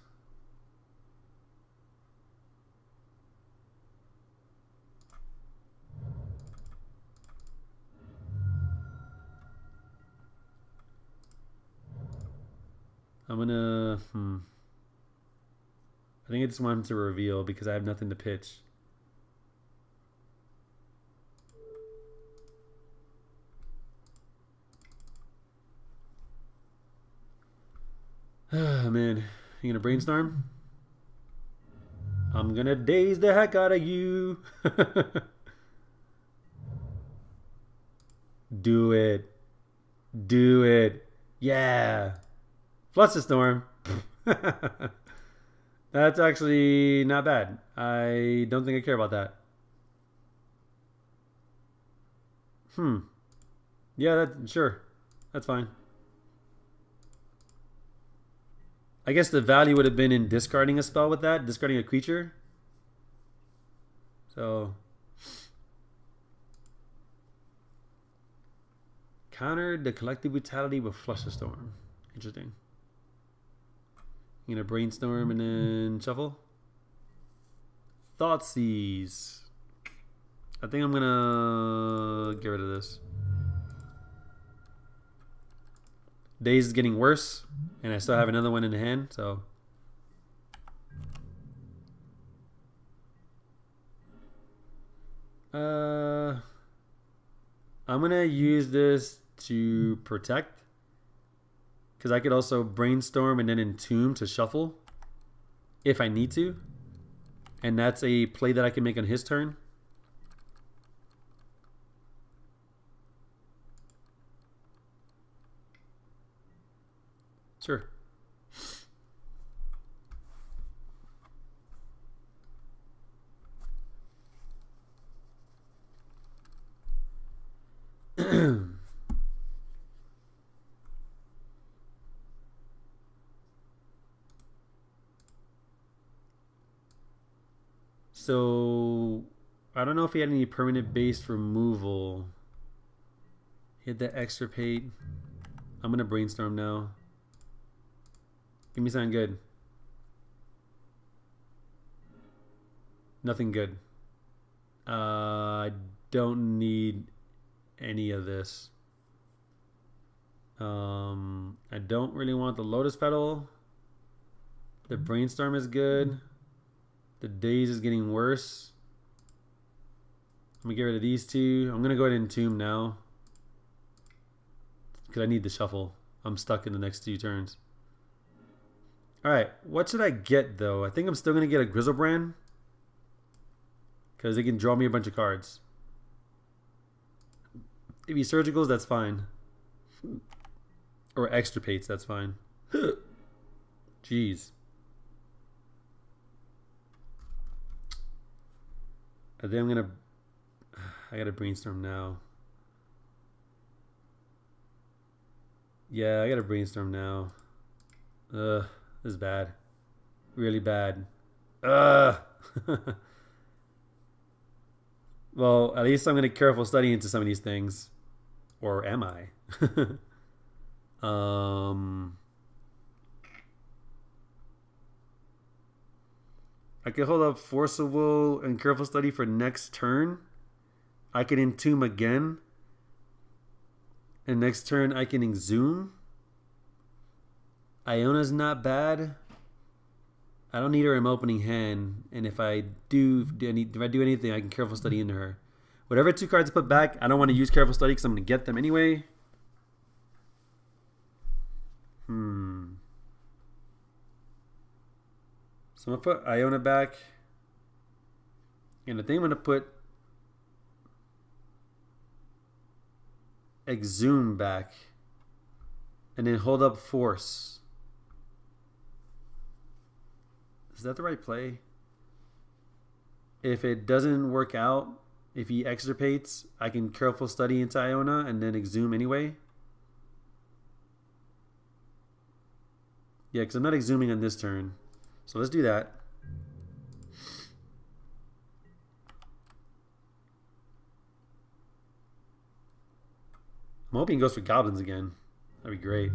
[SPEAKER 1] I'm gonna... I think I just want him to reveal because I have nothing to pitch. Man, you gonna brainstorm? I'm gonna daze the heck out of you. Do it. Do it. Yeah. Fluster Storm. That's actually not bad. I don't think I care about that. Yeah, that sure. That's fine. I guess the value would have been in discarding a spell with that, discarding a creature. So counter the collective brutality with Fluster Storm. Interesting. You gonna brainstorm and then shuffle? Thoughtseize. I think I'm gonna get rid of this. Days is getting worse, and I still have another one in the hand, so. I'm gonna use this to protect, because I could also brainstorm and then entomb to shuffle if I need to, and that's a play that I can make on his turn. Sure. So I don't know if he had any permanent based removal. He had that extirpate. I'm gonna brainstorm now. Give me something good. Nothing good. I don't need any of this. I don't really want the Lotus Petal. The Brainstorm is good. The Daze is getting worse. I'm gonna get rid of these two. I'm gonna go ahead and Entomb now, because I need the shuffle. I'm stuck in the next 2 turns. Alright, what should I get though? I think I'm still gonna get a Grizzlebrand, because it can draw me a bunch of cards. If he surgicals, that's fine. Or extirpates, that's fine. Jeez. I think I'm gonna. I gotta brainstorm now. Yeah, I gotta brainstorm now. Ugh, this is bad. Really bad. Ugh. Well, at least I'm gonna careful study into some of these things. Or am I? I can hold up Forcible and Careful Study for next turn. I can Entomb again. And next turn I can Exhume. Iona's not bad. I don't need her in my opening hand. And if I do anything, I can Careful Study into her. Whatever 2 cards I put back, I don't want to use Careful Study because I'm going to get them anyway. So I'm going to put Iona back. And I think I'm going to put Exhume back. And then hold up Force. Is that the right play? If it doesn't work out, if he extirpates, I can Careful Study into Iona and then Exhume anyway. Yeah, because I'm not Exhuming on this turn. So let's do that. I'm hoping he goes for goblins again. That'd be great.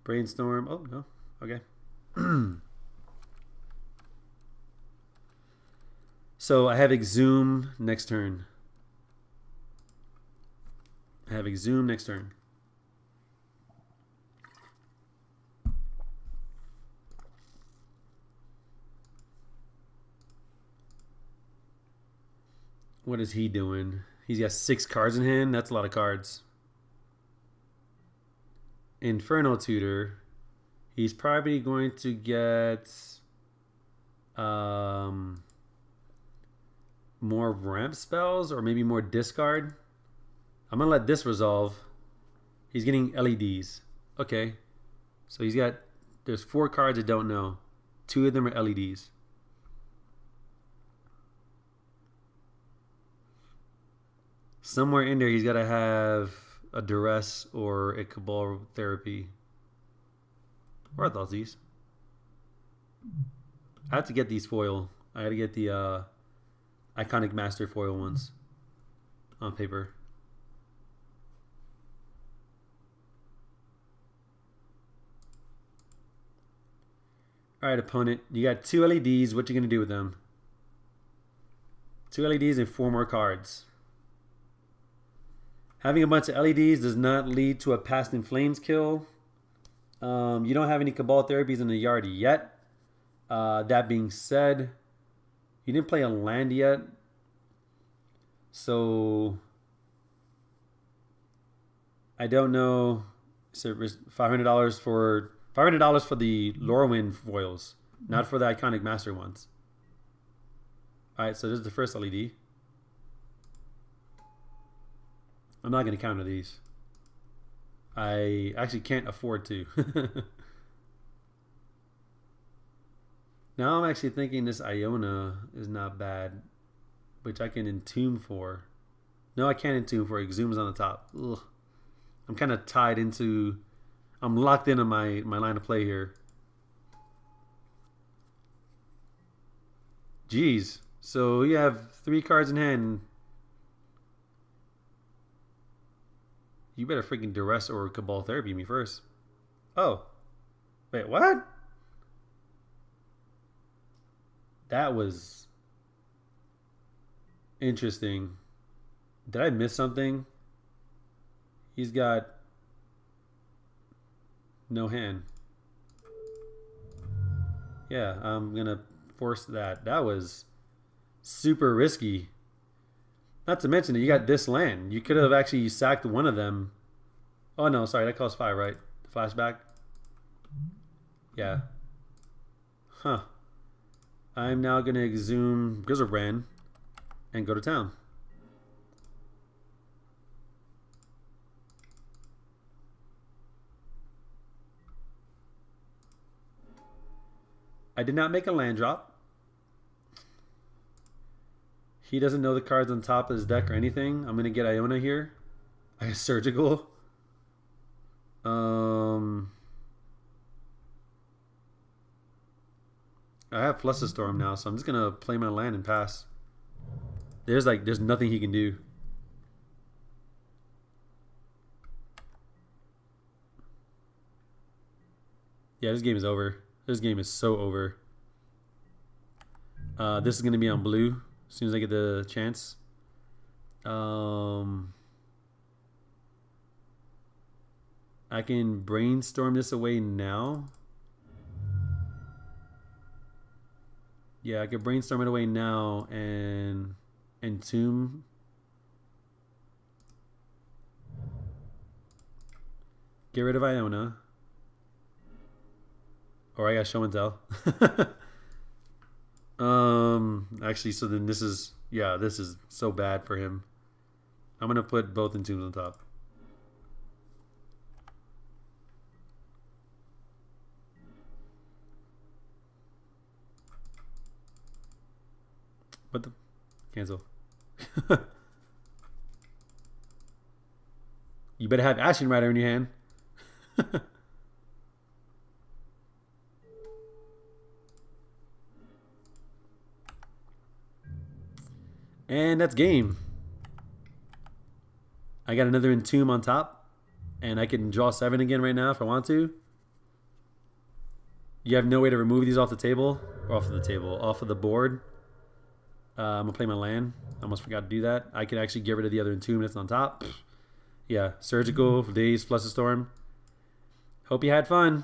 [SPEAKER 1] Brainstorm. Oh, no. Okay. So I have Exhume next turn. I have Exhume next turn. What is he doing? He's got 6 cards in hand. That's a lot of cards. Inferno Tutor. He's probably going to get more ramp spells or maybe more discard. I'm going to let this resolve. He's getting LEDs. Okay. So he's got, there's 4 cards I don't know. 2 of them are LEDs. Somewhere in there he's got to have a duress or a cabal therapy. Where are these? I have to get these foil. I got to get the iconic master foil ones on paper. All right, opponent. You got 2 LEDs. What you gonna do with them? 2 LEDs and 4 more cards. Having a bunch of LEDs does not lead to a Past in Flames kill. You don't have any Cabal therapies in the yard yet. That being said, you didn't play a land yet. So I don't know. So $500 for the Lorwyn foils, not for the iconic master ones. All right, so this is the first LED. I'm not going to counter these. I actually can't afford to. Now I'm actually thinking this Iona is not bad, which I can entomb for. No, I can't entomb for. Exhume is on the top. Ugh. I'm kind of tied into... I'm locked into my line of play here. Jeez. So you have 3 cards in hand. You better freaking duress or Cabal therapy me first. Oh. Wait, what? That was interesting. Did I miss something? He's got no hand. Yeah, I'm gonna force that. That was super risky. Not to mention that you got this land. You could have actually sacked one of them. Oh no, sorry, that costs 5, right? Flashback. Yeah. Huh. I'm now gonna exhume Grizzlebrand and go to town. I did not make a land drop. He doesn't know the cards on top of his deck or anything. I'm going to get Iona here. I have Surgical. I have Flusterstorm now, so I'm just going to play my land and pass. There's nothing he can do. Yeah, this game is over. This game is so over. This is going to be on blue as soon as I get the chance. I can brainstorm this away now. Yeah, I could brainstorm it away now and entomb. Get rid of Iona. Or I got show and tell. Actually, so then this is so bad for him. I'm gonna put both entombs on top. What the? Cancel. You better have Ashen Rider in your hand. And that's game. I got another Entomb on top. And I can draw 7 again right now if I want to. You have no way to remove these off the table. Or off of the table. Off of the board. I'm going to play my land. I almost forgot to do that. I can actually get rid of the other Entomb that's on top. Yeah. Surgical, Daze, Flusterstorm. Hope you had fun.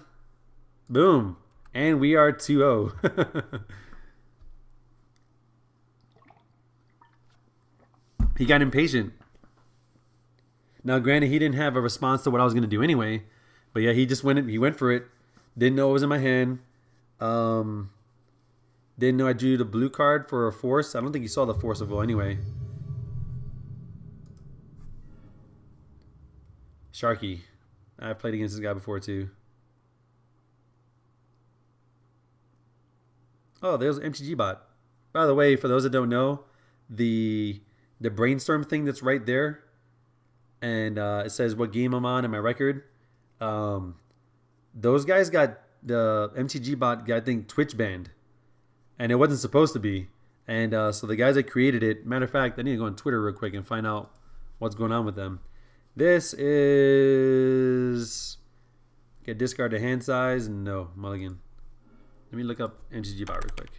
[SPEAKER 1] Boom. And we are 2-0. He got impatient. Now, granted, he didn't have a response to what I was gonna do anyway, but yeah, he just went. He went for it. Didn't know it was in my hand. Didn't know I drew the blue card for a force. I don't think he saw the force of will anyway. Sharky. I've played against this guy before too. Oh, there's MTG bot. By the way, for those that don't know, the brainstorm thing that's right there, and it says what game I'm on and my record. Those guys got the MTG bot got, I think, Twitch banned, and it wasn't supposed to be. And so the guys that created it, matter of fact, I need to go on Twitter real quick and find out what's going on with them. This is get discard to hand size. No, mulligan. Let me look up MTG bot real quick.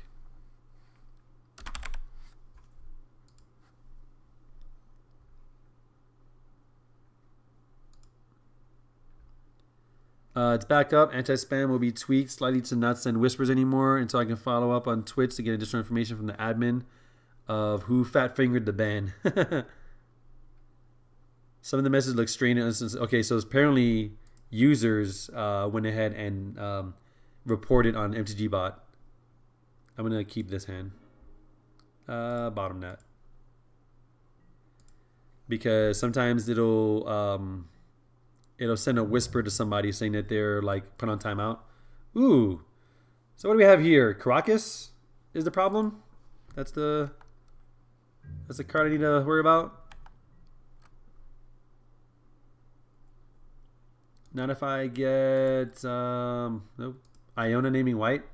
[SPEAKER 1] It's back up. Anti-spam will be tweaked slightly to not send whispers anymore until I can follow up on Twitch to get additional information from the admin of who fat-fingered the ban. Some of the messages look strange. Okay, so apparently users went ahead and reported on MTG bot. I'm going to keep this hand. Bottom that. Because sometimes it'll send a whisper to somebody saying that they're like put on timeout. Ooh. So what do we have here? Caracas is the problem? That's the card I need to worry about. Not if I get nope. Iona naming white.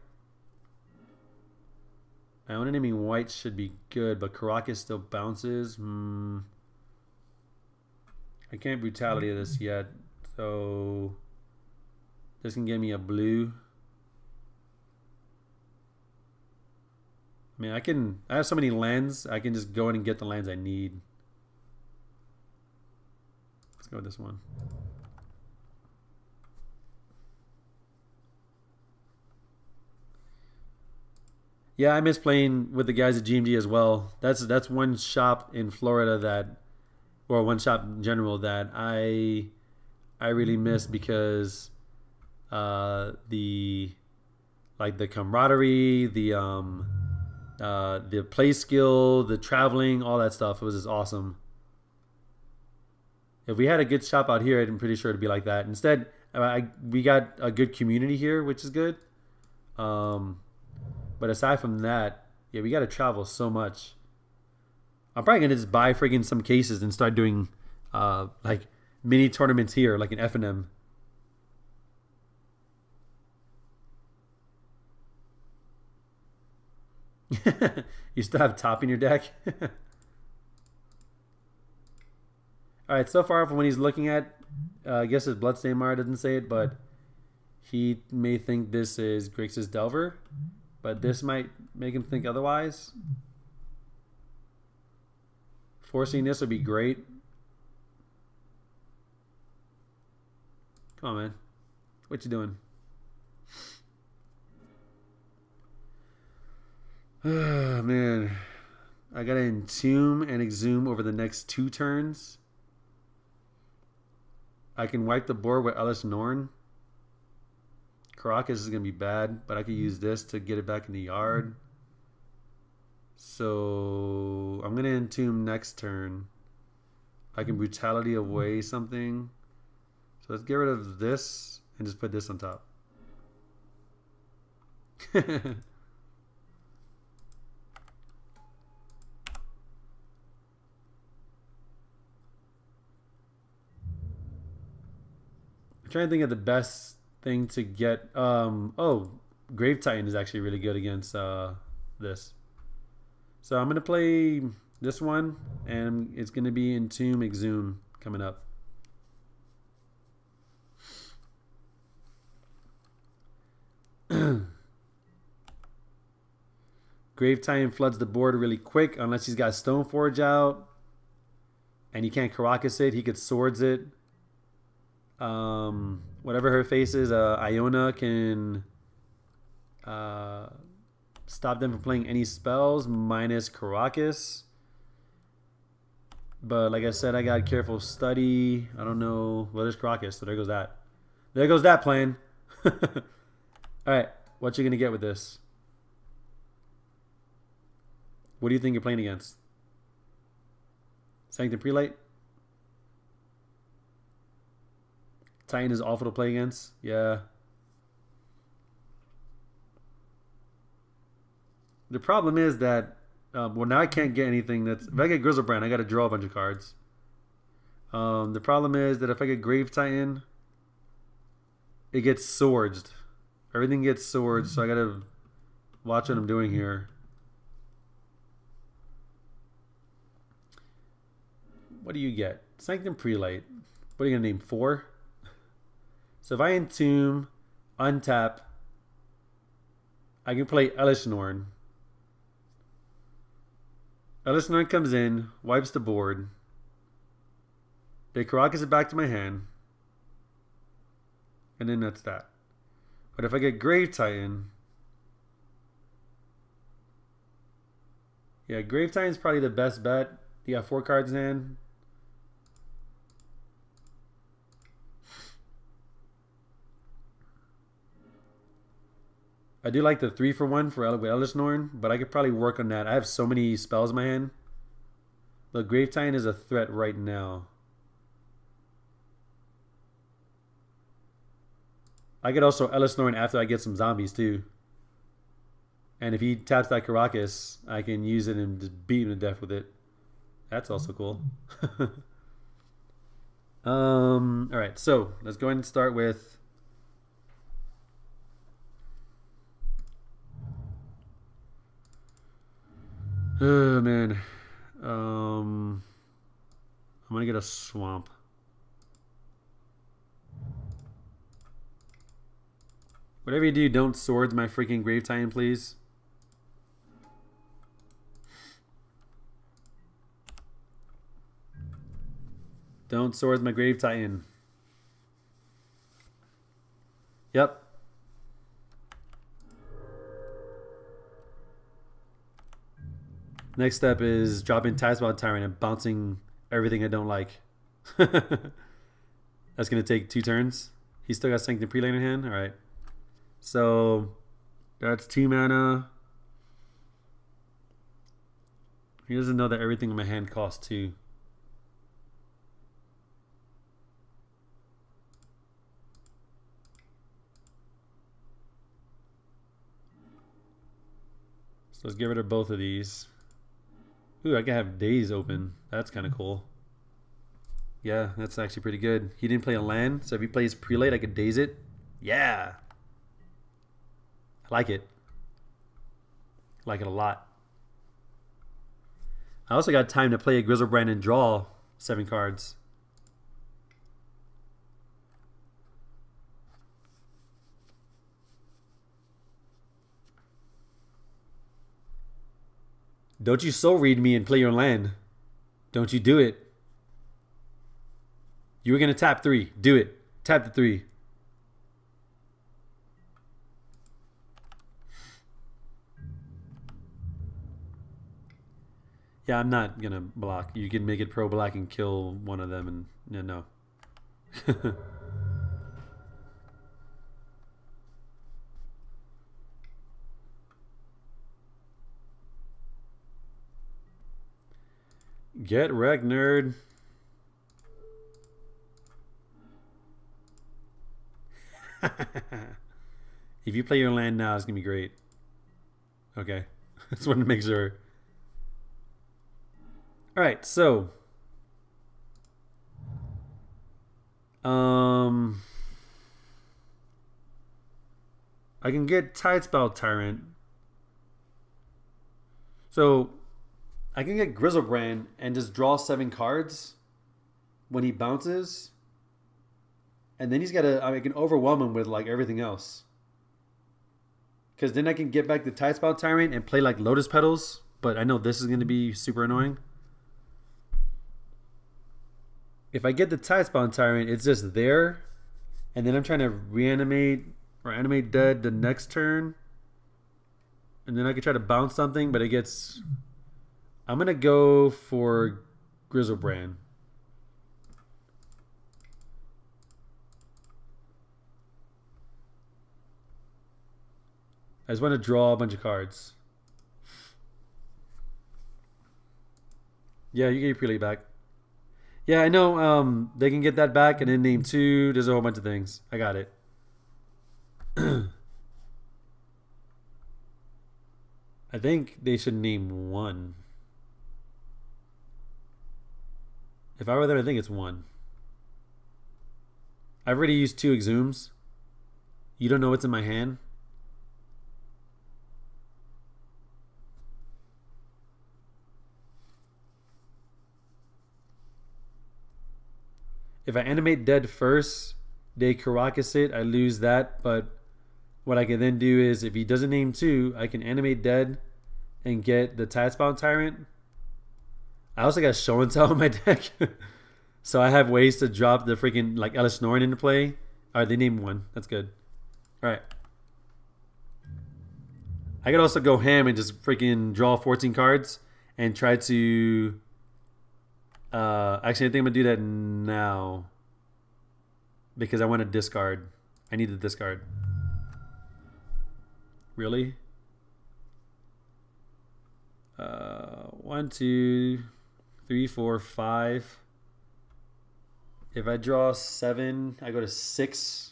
[SPEAKER 1] Iona naming white should be good, but Caracas still bounces. I can't brutality this yet. So this can give me a blue. I mean, I have so many lands, I can just go in and get the lands I need. Let's go with this one. Yeah, I miss playing with the guys at GMG as well. That's one shop in Florida that, or one shop in general that I really miss because the camaraderie, the play skill, the traveling, all that stuff, it was just awesome. If we had a good shop out here, I'm pretty sure it'd be like that. Instead, we got a good community here, which is good. But aside from that, yeah, we got to travel so much. I'm probably gonna just buy friggin' some cases and start doing like mini tournaments here, like in FNM. You still have top in your deck? Alright, so far from when he's looking at, I guess his Bloodstain Mara doesn't say it, but he may think this is Grixis Delver, but this might make him think otherwise. Forcing this would be great. Come on, man. What you doing? Oh, man. I gotta entomb and exhume over the next 2 turns. I can wipe the board with Ellis Norn. Caracas is gonna be bad, but I could use this to get it back in the yard. So I'm gonna entomb next turn. I can brutality away something. So let's get rid of this and just put this on top. I'm trying to think of the best thing to get. Oh, Grave Titan is actually really good against this. So I'm gonna play this one, and it's gonna be Entomb Exhume coming up. Grave Titan floods the board really quick unless he's got Stoneforge out, and he can't Caracas it. He could Swords it. Whatever her face is, Iona can stop them from playing any spells minus Caracas. But like I said, I got careful study. I don't know. Well, there's Crocus, so there goes that. There goes that plan. All right, what you gonna get with this? What do you think you're playing against? Sanctum Prelate? Titan is awful to play against. Yeah. The problem is that, well, now I can't get anything that's... If I get Grizzlebrand, I got to draw a bunch of cards. The problem is that if I get Grave Titan, it gets swords. Everything gets swords, so I got to watch what I'm doing here. What do you get? Sanctum Prelate. What are you going to name? 4? So if I entomb, untap, I can play Elishnorn. Elishnorn comes in, wipes the board. They Caracas it back to my hand. And then that's that. But if I get Grave Titan... Yeah, Grave Titan's probably the best bet. You got 4 cards in hand. I do like the 3-for-1 for Elishnorn, but I could probably work on that. I have so many spells in my hand. Look, Grave Titan is a threat right now. I could also Elishnorn after I get some zombies too. And if he taps that Caracas, I can use it and just beat him to death with it. That's also cool. Alright, so let's go ahead and start with... Oh, man. I'm gonna get a swamp. Whatever you do, don't swords my freaking Grave Titan, please. Don't swords my Grave Titan. Yep. Next step is dropping Tidespot Tyrant and bouncing everything I don't like. That's going to take 2 turns. He's still got Sanctum Prelate in hand. All right. So that's 2 mana. He doesn't know that everything in my hand costs 2. So let's get rid of both of these. Ooh, I can have Daze open. That's kind of cool. Yeah, that's actually pretty good. He didn't play a land, so if he plays Prelate, I could Daze it. Yeah. I like it. I like it a lot. I also got time to play a Grizzlebrand and draw 7 cards. Don't you soul read me and play your land. Don't you do it. You were going to tap 3. Do it. Tap the 3. Yeah, I'm not going to block. You can make it pro black and kill one of them and no. Get wrecked, nerd. If you play your land now, it's going to be great. Okay. Just wanted to make sure. Alright, so. I can get Tidespell Tyrant. So, I can get Grizzlebrand and just draw 7 cards when he bounces. And then he's got to... I can overwhelm him with, like, everything else. Because then I can get back the Tidespell Tyrant and play, like, Lotus Petals. But I know this is going to be super annoying. If I get the Tidespell Tyrant, it's just there. And then I'm trying to reanimate or animate dead the next turn. And then I can try to bounce something, but it gets... I'm going to go for Grizzlebrand. I just want to draw a bunch of cards. Yeah, you get your pre-late back. Yeah, I know. They can get that back and then name 2. There's a whole bunch of things. I got it. I think they should name 1. If I were them, I think it's 1. I've already used 2 exhumes. You don't know what's in my hand. If I animate dead first, they Caracas it, I lose that. But what I can then do is, if he doesn't name 2, I can animate dead and get the Tidespout Tyrant. I also got Show and Tell in my deck. So I have ways to drop the freaking like Ellis Norin into play. Alright, they named 1. That's good. Alright. I could also go ham and just freaking draw 14 cards and try to actually I think I'm gonna do that now. Because I want to discard. I need to discard. Really? 1, 2, 3, 4, 5. If I draw 7, I go to 6.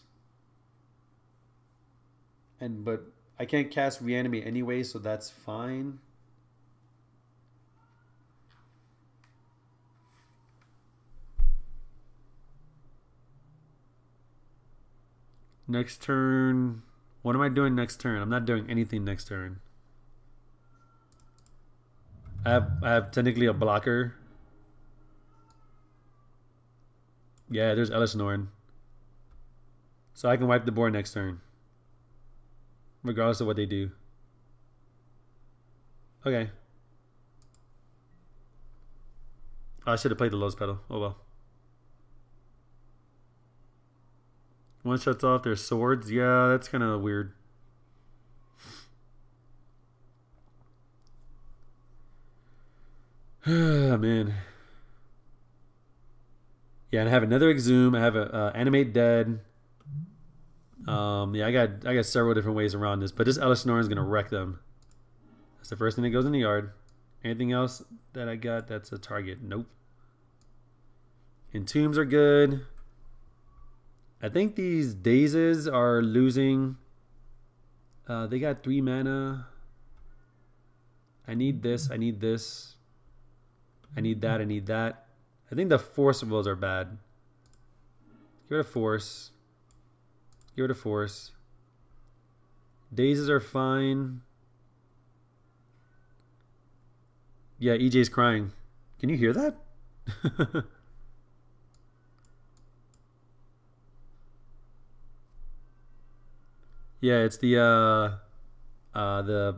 [SPEAKER 1] But I can't cast Reanimate anyway, so that's fine. Next turn. What am I doing next turn? I'm not doing anything next turn. I have technically a blocker. Yeah, there's Ellis Norin. So I can wipe the board next turn. Regardless of what they do. Okay. I should have played the Lotus Petal. Oh well. One shuts off their swords. Yeah, that's kind of weird. Man. Yeah, and I have another Exhume. I have a Animate Dead. Yeah, I got several different ways around this, but this Ellis Norin is gonna wreck them. That's the first thing that goes in the yard. Anything else that I got that's a target? Nope. Entombs are good. I think these Dazes are losing. They got 3 mana. I need this. I need this. I need that. I need that. I think the Forcibles are bad. Get rid of Force. Get rid of Force. Dazes are fine. Yeah, EJ's crying. Can you hear that? Yeah, it's the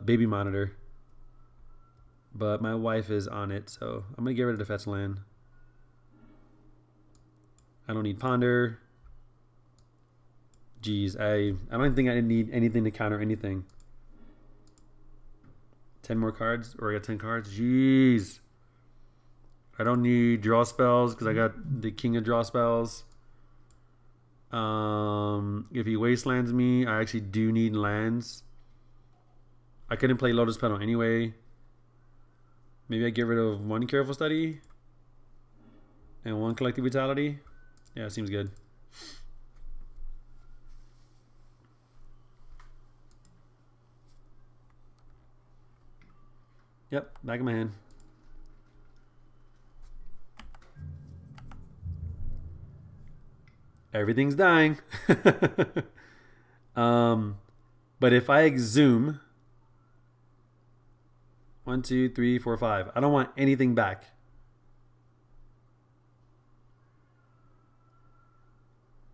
[SPEAKER 1] baby monitor. But my wife is on it, so I'm gonna get rid of the fetch land. I don't need Ponder. Jeez, I don't think I need anything to counter anything. 10 more cards, or I got 10 cards. Jeez. I don't need draw spells because I got the king of draw spells. If he wastelands me, I actually do need lands. I couldn't play Lotus Petal anyway. Maybe I get rid of 1 Careful Study and 1 Collective Vitality. Yeah, seems good. Yep, back in my hand. Everything's dying. But if I exhume 1, 2, 3, 4, 5, I don't want anything back.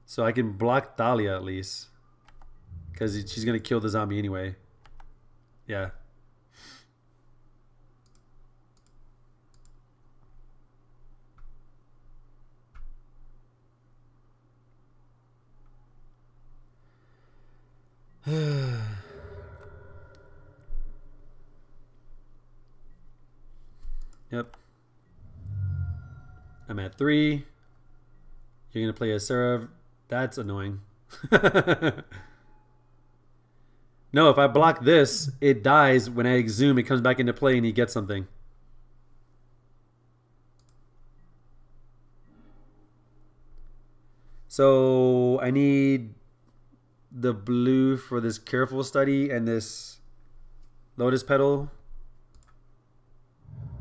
[SPEAKER 1] So I can block Dahlia at least, because she's gonna kill the zombie anyway. Yeah. Yep. I'm at 3. You're going to play a Seraph. That's annoying. No, if I block this, it dies. When I exhume, it comes back into play and he gets something. So I need the blue for this careful study and this lotus petal.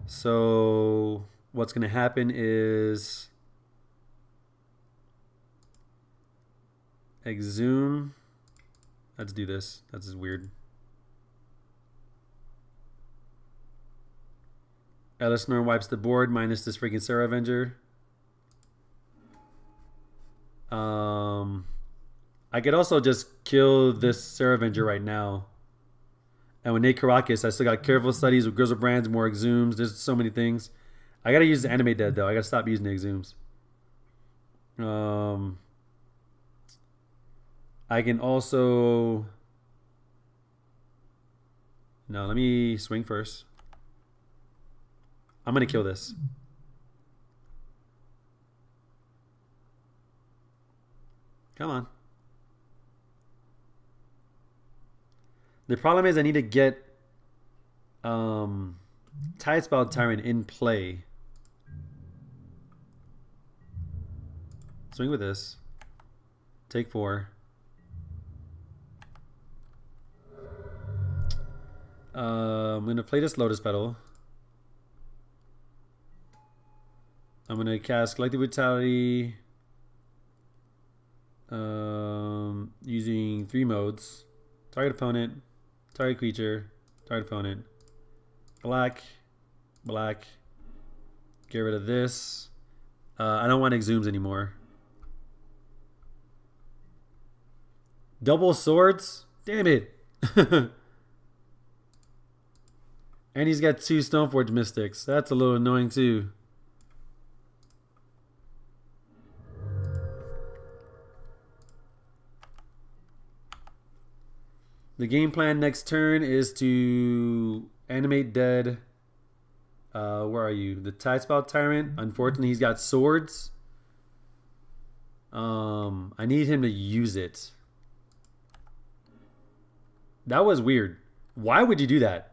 [SPEAKER 1] So what's going to happen is exhume. Let's do this. That's just weird. Ellisnor wipes the board minus this freaking Sarah Avenger. I could also just kill this Sarah Avenger right now. And with Nate Caracas, I still got careful studies with Grizzle Brands, more exhumes. There's so many things. I gotta use the Animate Dead though. I gotta stop using the exhumes. I can also... No, let me swing first. I'm going to kill this. Come on. The problem is I need to get Tidespell Tyrant in play. Swing with this. Take 4. I'm going to play this Lotus Petal. I'm going to cast Collective Vitality using 3 modes. Target opponent, target creature, target opponent. Black, black. Get rid of this. I don't want exhumes anymore. Double swords? Damn it. And he's got 2 Stoneforge Mystics. That's a little annoying too. The game plan next turn is to animate dead. Where are you? The Tidespell Tyrant. Unfortunately, he's got swords. I need him to use it. That was weird. Why would you do that?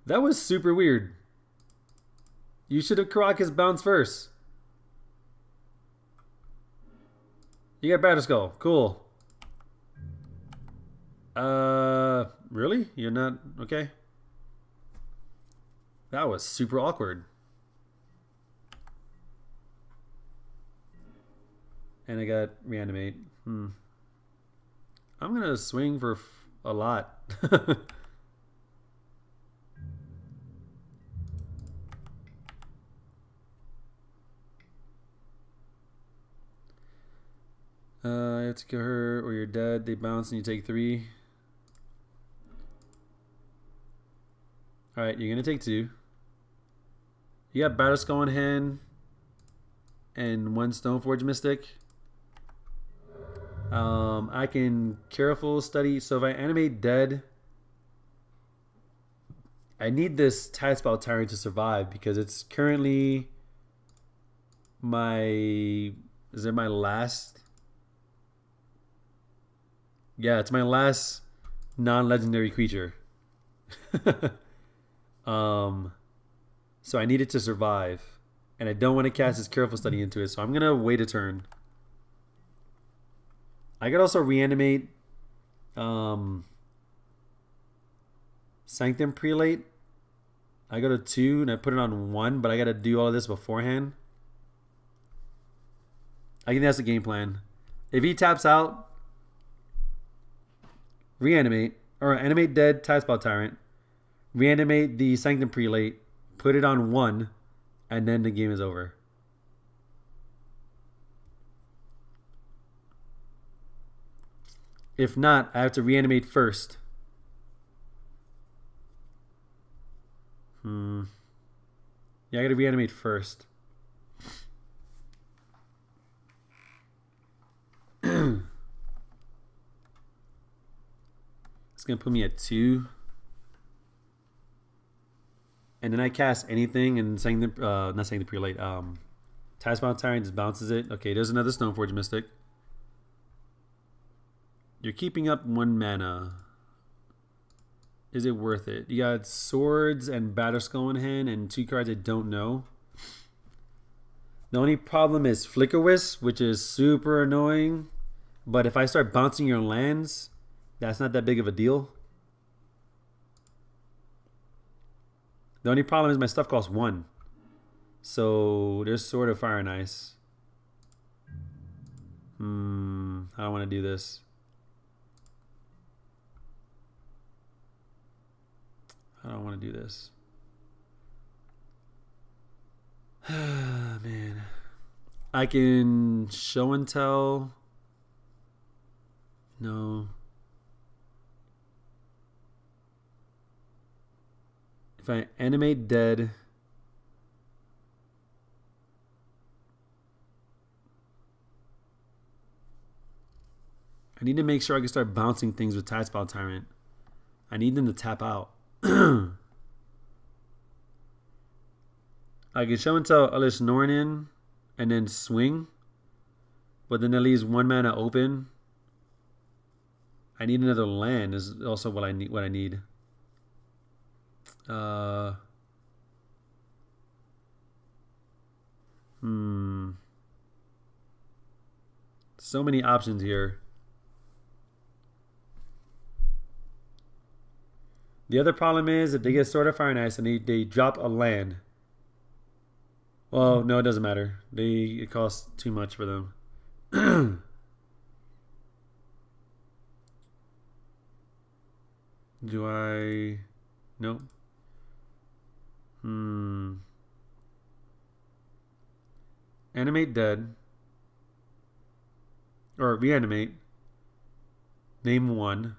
[SPEAKER 1] That was super weird. You should have Caracas bounce first. You got Batterskull. Cool. Really? You're not... Okay. That was super awkward. And I got Reanimate. I'm gonna swing for a lot. You have to kill her or you're dead. They bounce and you take 3. Alright, you're going to take 2. You got Batterskull in hand and 1 Stoneforge Mystic. I can careful study. So if I animate dead, I need this Tidespell Tyrant to survive because it's currently my... Is it my last... Yeah, it's my last non-legendary creature. So I need it to survive. And I don't want to cast this careful study into it, so I'm going to wait a turn. I could also reanimate Sanctum Prelate. I go to 2 and I put it on 1, but I got to do all of this beforehand. I think that's the game plan. If he taps out, reanimate, or animate dead Tidespell Tyrant, reanimate the Sanctum Prelate, put it on 1, and then the game is over. If not, I have to reanimate first. Yeah, I gotta reanimate first. It's gonna put me at 2. and then I cast anything and saying the not saying the prelate. Taskbound Tyrant just bounces it. Okay, there's another Stoneforge Mystic. You're keeping up 1 mana. Is it worth it? You got Swords and Batterskull in hand and 2 cards I don't know. The only problem is Flicker Wisp, which is super annoying. But if I start bouncing your lands, that's not that big of a deal. The only problem is my stuff costs 1. So there's Sword of Fire and Ice. I don't want to do this. I don't want to do this. Man. I can show and tell. No. If I animate dead. I need to make sure I can start bouncing things with Tidespot Tyrant. I need them to tap out. I can show and tell Alice Nornin and then swing. But then that leaves 1 mana open. I need another land is also what I need. So many options here. The other problem is if they get Sword of Fire and Ice and they drop a land. Well, no, it doesn't matter. It costs too much for them. Do I? Nope. Animate dead. Or reanimate. Name 1.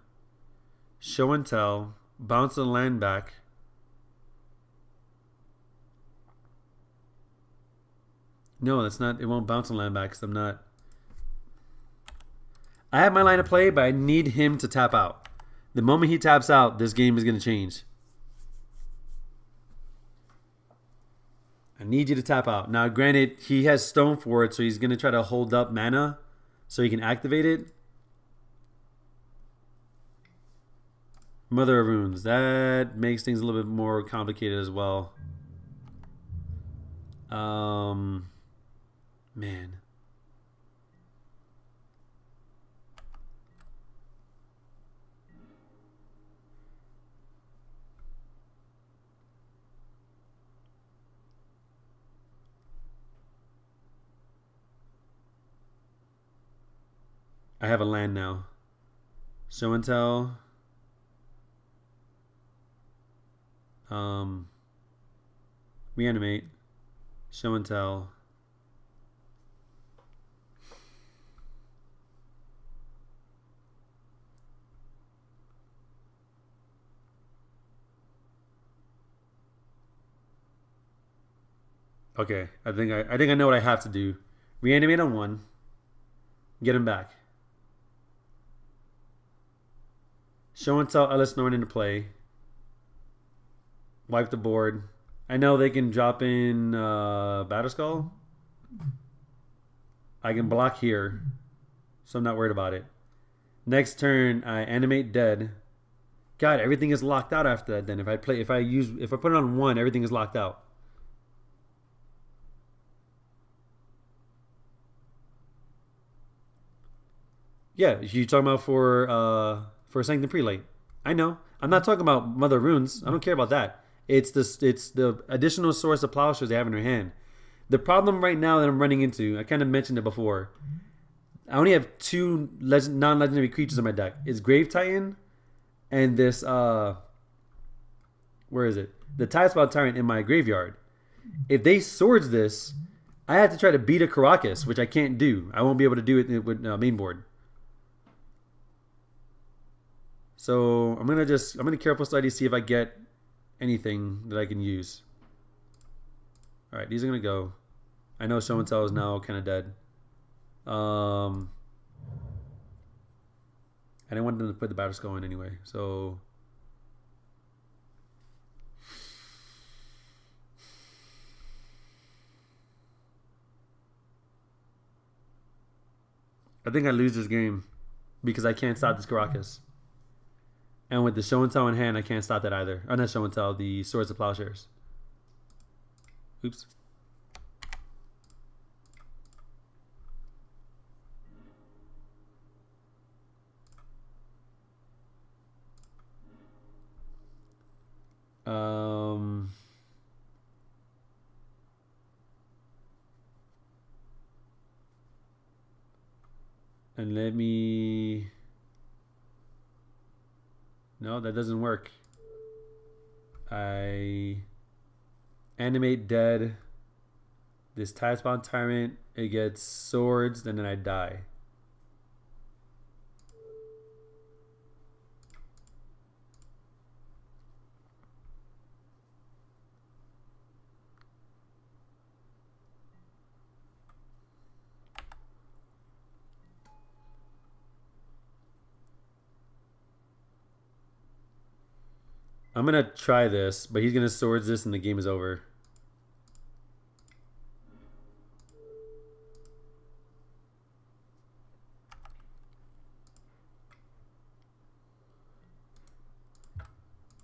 [SPEAKER 1] Show and tell. Bounce the land back. No, that's not. It won't bounce the land back because I'm not. I have my line of play, but I need him to tap out. The moment he taps out, this game is going to change. I need you to tap out. Now, granted, he has Stone for it, so he's going to try to hold up mana so he can activate it. Mother of Runes. That makes things a little bit more complicated as well. Man. I have a land now. Show and tell. Reanimate. Show and tell. Okay, I think I know what I have to do. Reanimate on 1. Get him back. Show and tell Ellis Norn into play. Wipe the board. I know they can drop in Batterskull. I can block here, so I'm not worried about it. Next turn, I animate dead. God, everything is locked out after that. Then if I put it on 1, everything is locked out. Yeah, you talking about for Sanctum Prelate. I know. I'm not talking about Mother Runes. I don't care about that. It's the additional source of Plowshares they have in their hand. The problem right now that I'm running into, I kind of mentioned it before. I only have 2 non-legendary creatures in my deck. It's Grave Titan and this where is it? The Tidespot Tyrant in my graveyard. If they swords this, I have to try to beat a Karakas, which I can't do. I won't be able to do it with main board. So I'm gonna careful study, see if I get anything that I can use. All right, these are gonna go. I know Show and Tell is now kind of dead. I didn't want them to put the Batterskull in anyway, so I think I lose this game because I can't stop this Caracas. And with the show and tell in hand, I can't stop that either. Or not show and tell, the Swords of Plowshares. Oops. And let me... No, that doesn't work. I animate dead. This tie spawn tyrant, it gets swords, and then I die. I'm gonna try this, but he's gonna swords this and the game is over.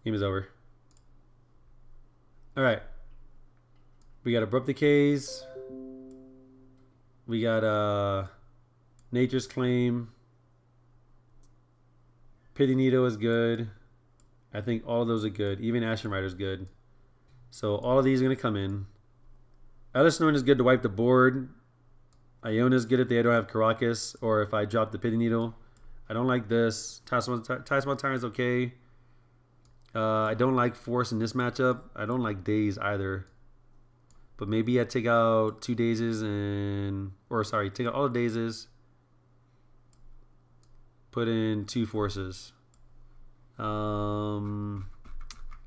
[SPEAKER 1] Game is over. Alright. We got Abrupt Decays. We got Nature's Claim. Pity Needle is good. I think all of those are good. Even Ashen Rider is good. So all of these are going to come in. Ellis Norton is good to wipe the board. Iona is good if they don't have Caracas or if I drop the Pity Needle. I don't like this. Tasman Tyrant is okay. I don't like Force in this matchup. I don't like Daze either. But maybe I take out 2 Dazes and... Or sorry, take out all the Dazes. Put in 2 Forces.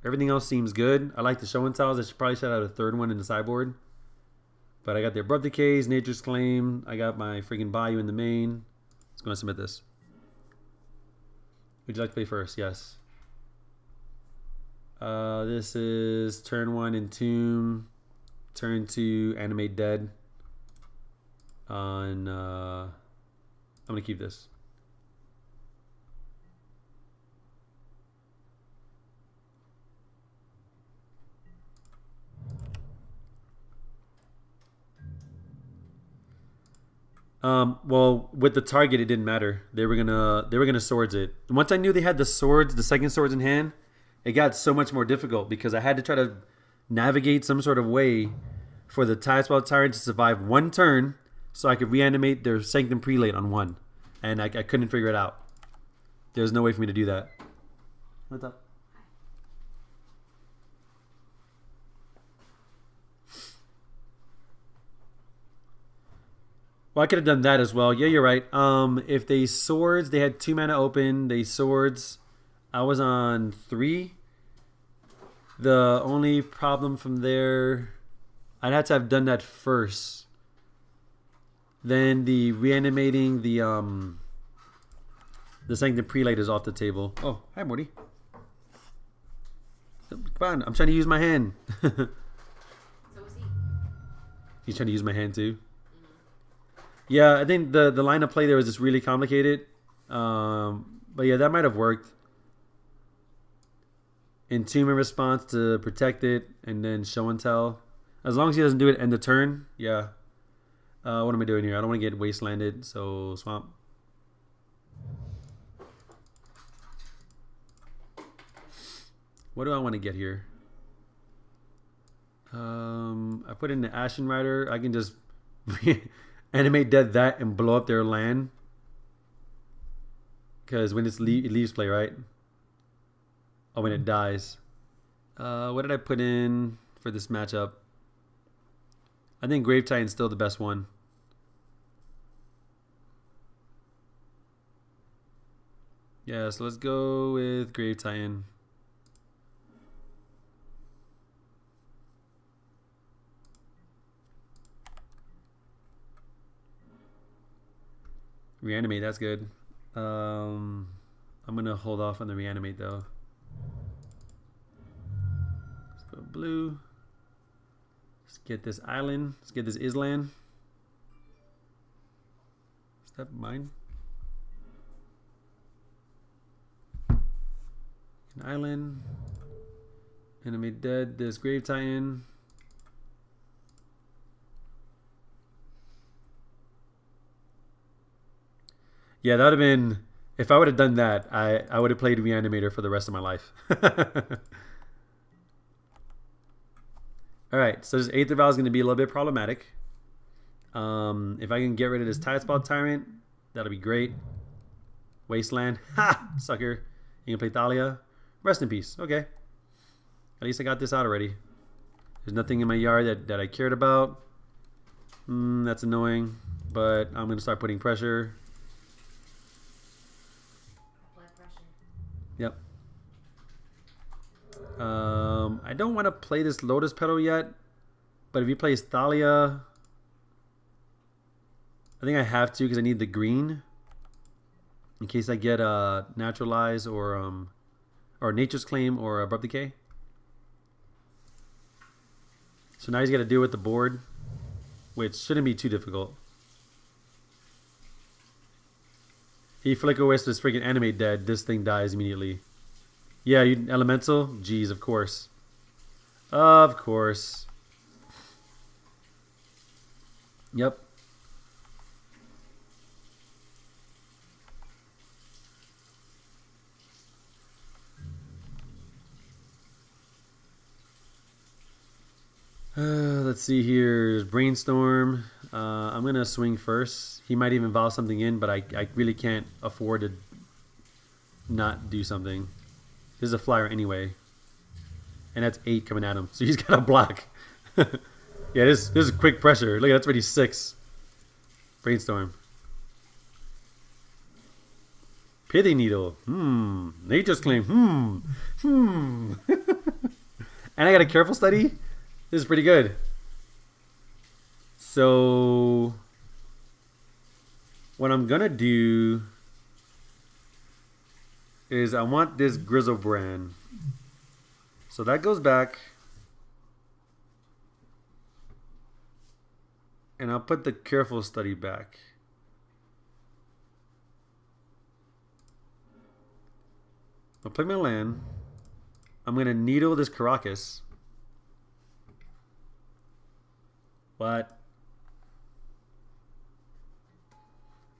[SPEAKER 1] Everything else seems good. I like the show and tells. I should probably shout out a 3rd one in the sideboard. But I got the Abrupt Decays, Nature's Claim. I got my freaking Bayou in the main. Let's go and submit this. Would you like to play first? Yes. This is turn 1 Entomb. Turn 2 Animate Dead. On I'm gonna keep this. Well, with the target, it didn't matter. They were gonna swords it. Once I knew they had the swords, the second swords in hand, it got so much more difficult because I had to try to navigate some sort of way for the Tie Spell Tyrant to survive 1 turn, so I could reanimate their Sanctum Prelate on 1, and I couldn't figure it out. There's no way for me to do that. What's up? Well, I could have done that as well. Yeah, you're right. If they swords, they had 2 mana open. They swords. I was on 3. The only problem from there, I'd have to have done that first. Then the reanimating the Sanctum Prelate is off the table. Oh, hi Morty. Come on, I'm trying to use my hand.
[SPEAKER 2] So is he.
[SPEAKER 1] He's trying to use my hand too. Yeah, I think the line of play there was just really complicated. But yeah, that might have worked. Entomb in response to protect it, and then show and tell. As long as he doesn't do it end the turn, yeah. What am I doing here? I don't want to get wastelanded, so swamp. What do I want to get here? I put in the Ashen Rider. I can just animate dead that and blow up their land. Because when it leaves play, right? Oh, when it dies. What did I put in for this matchup? I think Grave Titan's still the best one. Yeah, so let's go with Grave Titan. Reanimate, that's good. I'm gonna hold off on the reanimate though. Let's go blue. Let's get this island. Let's get this island. that mine? An island. Enemy dead. This Grave Titan. Yeah, that would have been... If I would have done that, I would have played Reanimator for the rest of my life. Alright, so this Aether Vial is going to be a little bit problematic. If I can get rid of this Tide Spot Tyrant, that'll be great. Wasteland. Ha! Sucker. You can play Thalia. Rest in peace. Okay. At least I got this out already. There's nothing in my yard that I cared about. That's annoying. But I'm going to start putting pressure. Yep. I don't want to play this Lotus Petal yet. But if he plays Thalia... I think I have to because I need the green. In case I get a Naturalize or Nature's Claim or Abrupt Decay. So now he's got to deal with the board, which shouldn't be too difficult. He Flicker Wisp is freaking Animate dead. This thing dies immediately. Yeah, you Elemental? Jeez, of course. Of course. Yep. Let's see here. Brainstorm. I'm going to swing first. He might even vow something in, but I really can't afford to not do something. This is a flyer anyway. And that's 8 coming at him. So he's got a block. Yeah, this is quick pressure. Look, that's already 6. Brainstorm. Pity Needle. Nature's Claim. And I got a Careful Study. This is pretty good. So what I'm gonna do is I want this Grizzlebrand. So that goes back. And I'll put the Careful Study back. I'll play my land. I'm gonna needle this Caracas. What?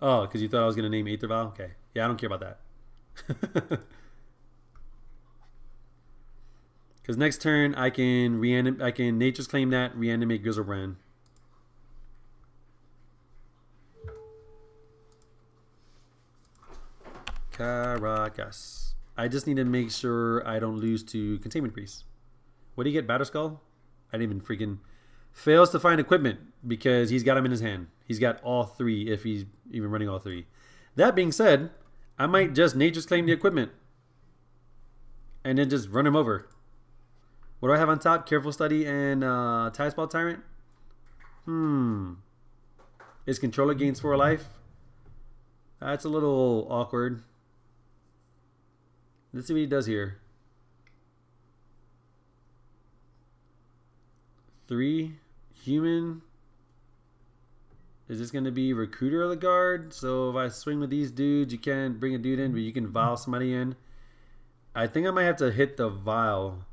[SPEAKER 1] Oh, because you thought I was going to name Aether Vial? Okay. Yeah, I don't care about that. Because next turn, I can Nature's Claim that, reanimate Grizzlebrand. Caracas. I just need to make sure I don't lose to Containment Priest. What do you get? Batterskull? I didn't even freaking... Fails to find equipment because he's got him in his hand. He's got all 3 if he's even running all 3. That being said, I might just Nature's Claim the equipment and then just run him over. What do I have on top? Careful Study and Tide Spot Tyrant? His controller gains 4 life. That's a little awkward. Let's see what he does here. 3 human. Is this going to be Recruiter of the Guard? So if I swing with these dudes, you can't bring a dude in, but you can vial somebody in. I think I might have to hit the vial.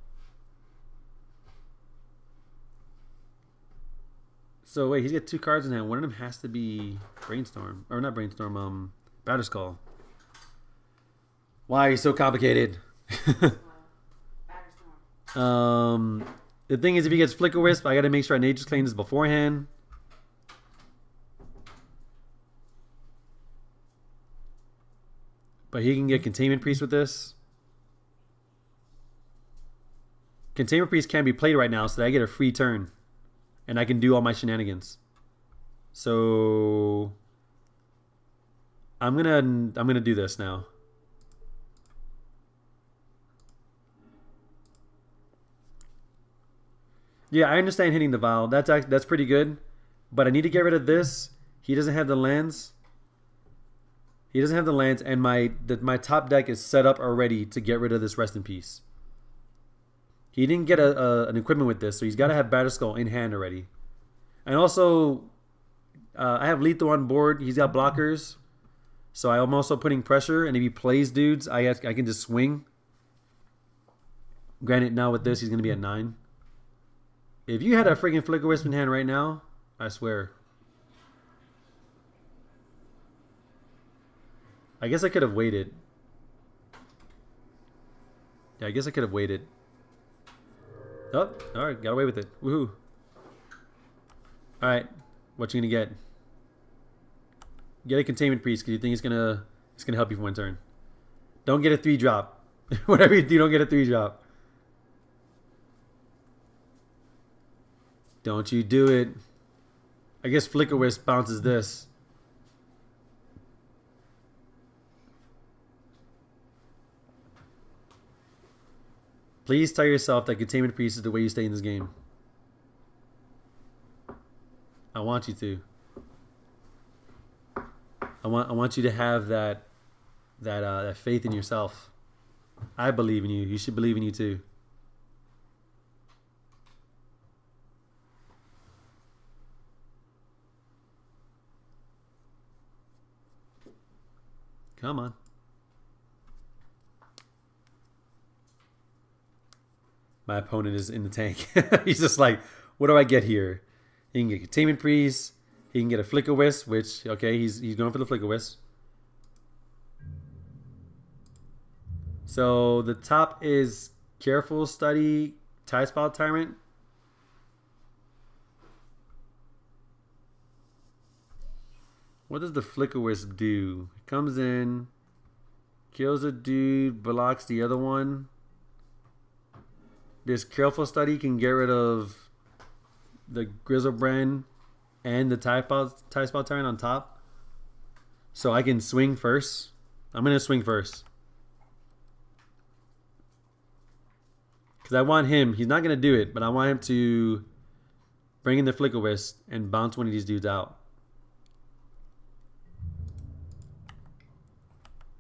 [SPEAKER 1] So wait, he's got 2 cards in hand. One of them has to be Brainstorm. Or not Brainstorm, Batterskull. Why are you so complicated? The thing is, if he gets Flicker Wisp, I got to make sure I Nature's Claim this beforehand. But he can get Containment Priest with this. Containment Priest can't be played right now, so that I get a free turn. And I can do all my shenanigans. So I'm gonna do this now. Yeah, I understand hitting the vial. That's pretty good. But I need to get rid of this. He doesn't have the lands. He doesn't have the lands, and my top deck is set up already to get rid of this Rest in Peace. He didn't get an equipment with this, so he's got to have Batterskull in hand already. And also, I have lethal on board. He's got blockers. So I'm also putting pressure. And if he plays dudes, I can just swing. Granted, now with this, he's going to be at 9. If you had a freaking Flicker Wisp in hand right now, I swear. I guess I could have waited. Yeah, I guess I could have waited. Oh, alright, got away with it. Woohoo. Alright, what you gonna get? Get a Containment Priest because you think it's gonna help you for one turn. Don't get a 3-drop. Whatever you do, don't get a 3-drop. Don't you do it. I guess Flicker Wisp bounces this. Please tell yourself that Containment Priest is the way you stay in this game. I want you to. I want you to have that faith in yourself. I believe in you. You should believe in you too. Come on. My opponent is in the tank. He's just like, what do I get here? He can get Containment Priest. He can get a Flicker Wisp, which, okay, he's going for the Flicker Wisp. So the top is Careful Study, Tide Spout Tyrant. What does the Flicker Wisp do? It comes in, kills a dude, blocks the other one. This Careful Study can get rid of the Grizzlebrand and the Tide Spout Tyrant on top. So I can swing first. I'm going to swing first. Because I want him. He's not going to do it, but I want him to bring in the Flicker Wisp and bounce one of these dudes out.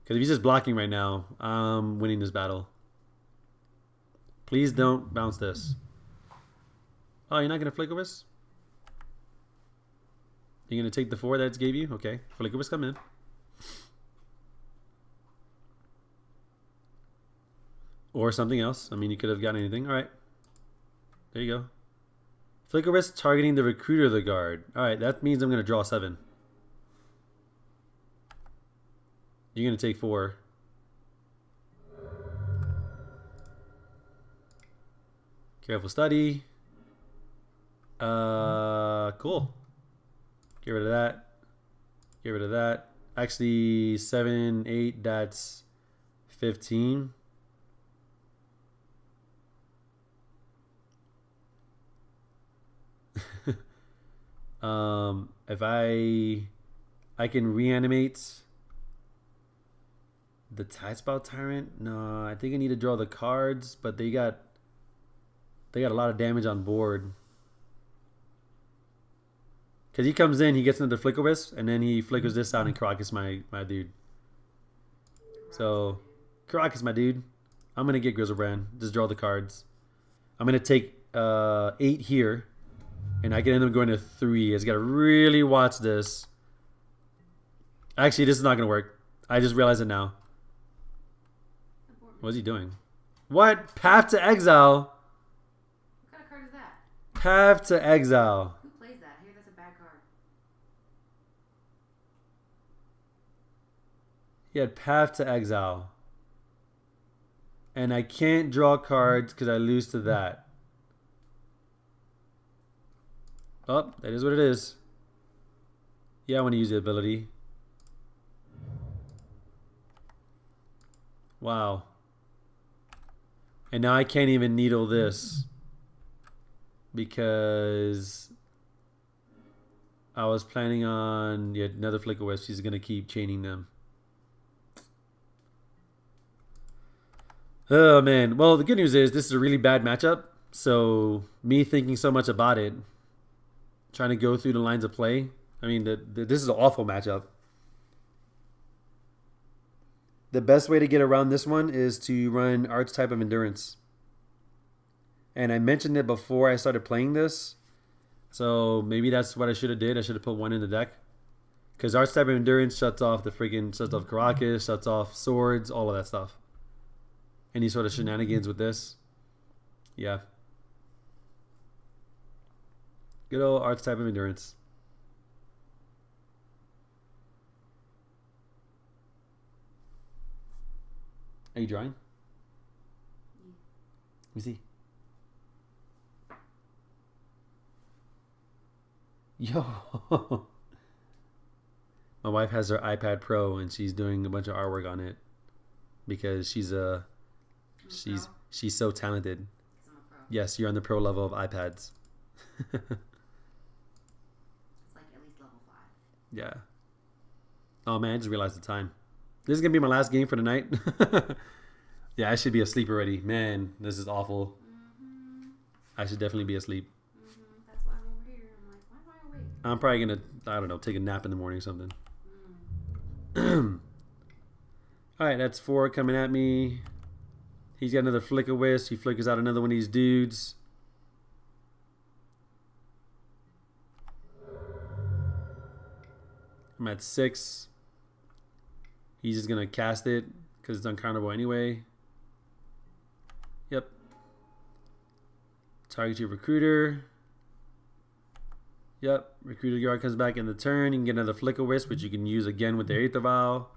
[SPEAKER 1] Because if he's just blocking right now, I'm winning this battle. Please don't bounce this. Oh, you're not going to Flicker Wisp? You're going to take the 4 that it gave you? Okay. Flicker Wisp come in. Or something else. I mean, you could have gotten anything. All right. There you go. Flicker Wisp targeting the Recruiter of the Guard. All right. That means I'm going to draw 7. You're going to take 4. Careful Study. Cool. Get rid of that. Get rid of that. Actually, 7, 8, that's 15. If I can reanimate the Tide Spout Tyrant. No, I think I need to draw the cards, but they got a lot of damage on board. Because he comes in, he gets into the Flicker Wisp, and then he flickers this out, and Caracas my dude. So, Caracas my dude. I'm going to get Grizzlebrand. Just draw the cards. I'm going to take 8 here, and I can end up going to 3. I just got to really watch this. Actually, this is not going to work. I just realized it now. What's he doing? What? Path to Exile?
[SPEAKER 2] What kind of card is that?
[SPEAKER 1] Path to Exile.
[SPEAKER 2] Who plays that? Here, that's a bad card.
[SPEAKER 1] He had Path to Exile. And I can't draw cards because I lose to that. Oh, that is what it is. Yeah, I want to use the ability. Wow. And now I can't even needle this. Because I was planning on yet another Flicker Wisp. She's going to keep chaining them. Oh, man. Well, the good news is this is a really bad matchup. So me thinking so much about it, trying to go through the lines of play. I mean, this is an awful matchup. The best way to get around this one is to run Archetype of Endurance. And I mentioned it before I started playing this. So maybe that's what I should have did. I should have put one in the deck. Because Arch type of endurance shuts off shuts off Caracas, shuts off swords, all of that stuff. Any sort of shenanigans with this. Yeah. Good old Arch type of endurance. Are you drawing? Let me see. Yo. My wife has her iPad Pro and she's doing a bunch of artwork on it because she's so talented. Yes, you're on the pro level of iPads.
[SPEAKER 2] It's like at least level 5.
[SPEAKER 1] Yeah. Oh man, I just realized the time. This is gonna be my last game for the night. Yeah, I should be asleep already. Man, this is awful. I should definitely be asleep.
[SPEAKER 2] That's why I'm over here. I'm like, why am I awake?
[SPEAKER 1] I'm probably gonna, I don't know, take a nap in the morning or something. Alright, that's 4 coming at me. He's got another Flicker Wisp. He flickers out another one of these dudes. I'm at 6. He's just gonna cast it because it's uncounterable anyway. Yep. Target your recruiter. Yep. Recruiter guard comes back in the turn. You can get another Flicker Wisp, which you can use again with the Aether Vial.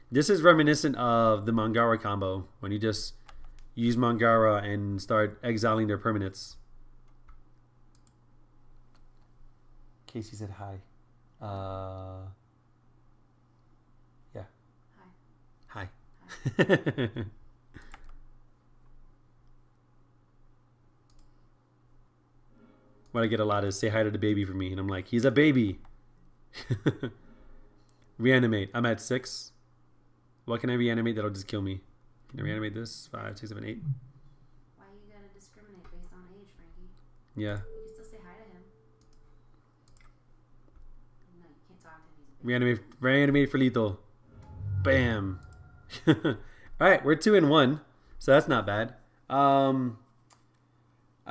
[SPEAKER 1] This is reminiscent of the Mangara combo when you just use Mangara and start exiling their permanents. Casey said hi. Yeah. Hi. What I get a lot is say hi to the baby for me, and I'm like, he's a baby. Reanimate. I'm at 6. What can I reanimate that'll just kill me? Can I reanimate this? 5, 6, 7, 8.
[SPEAKER 2] Why you gotta discriminate based on age, Frankie?
[SPEAKER 1] Yeah.
[SPEAKER 2] You can still say hi to him. No, you can't talk to him.
[SPEAKER 1] Reanimate for lethal. Bam. Alright, we're 2-1. So that's not bad.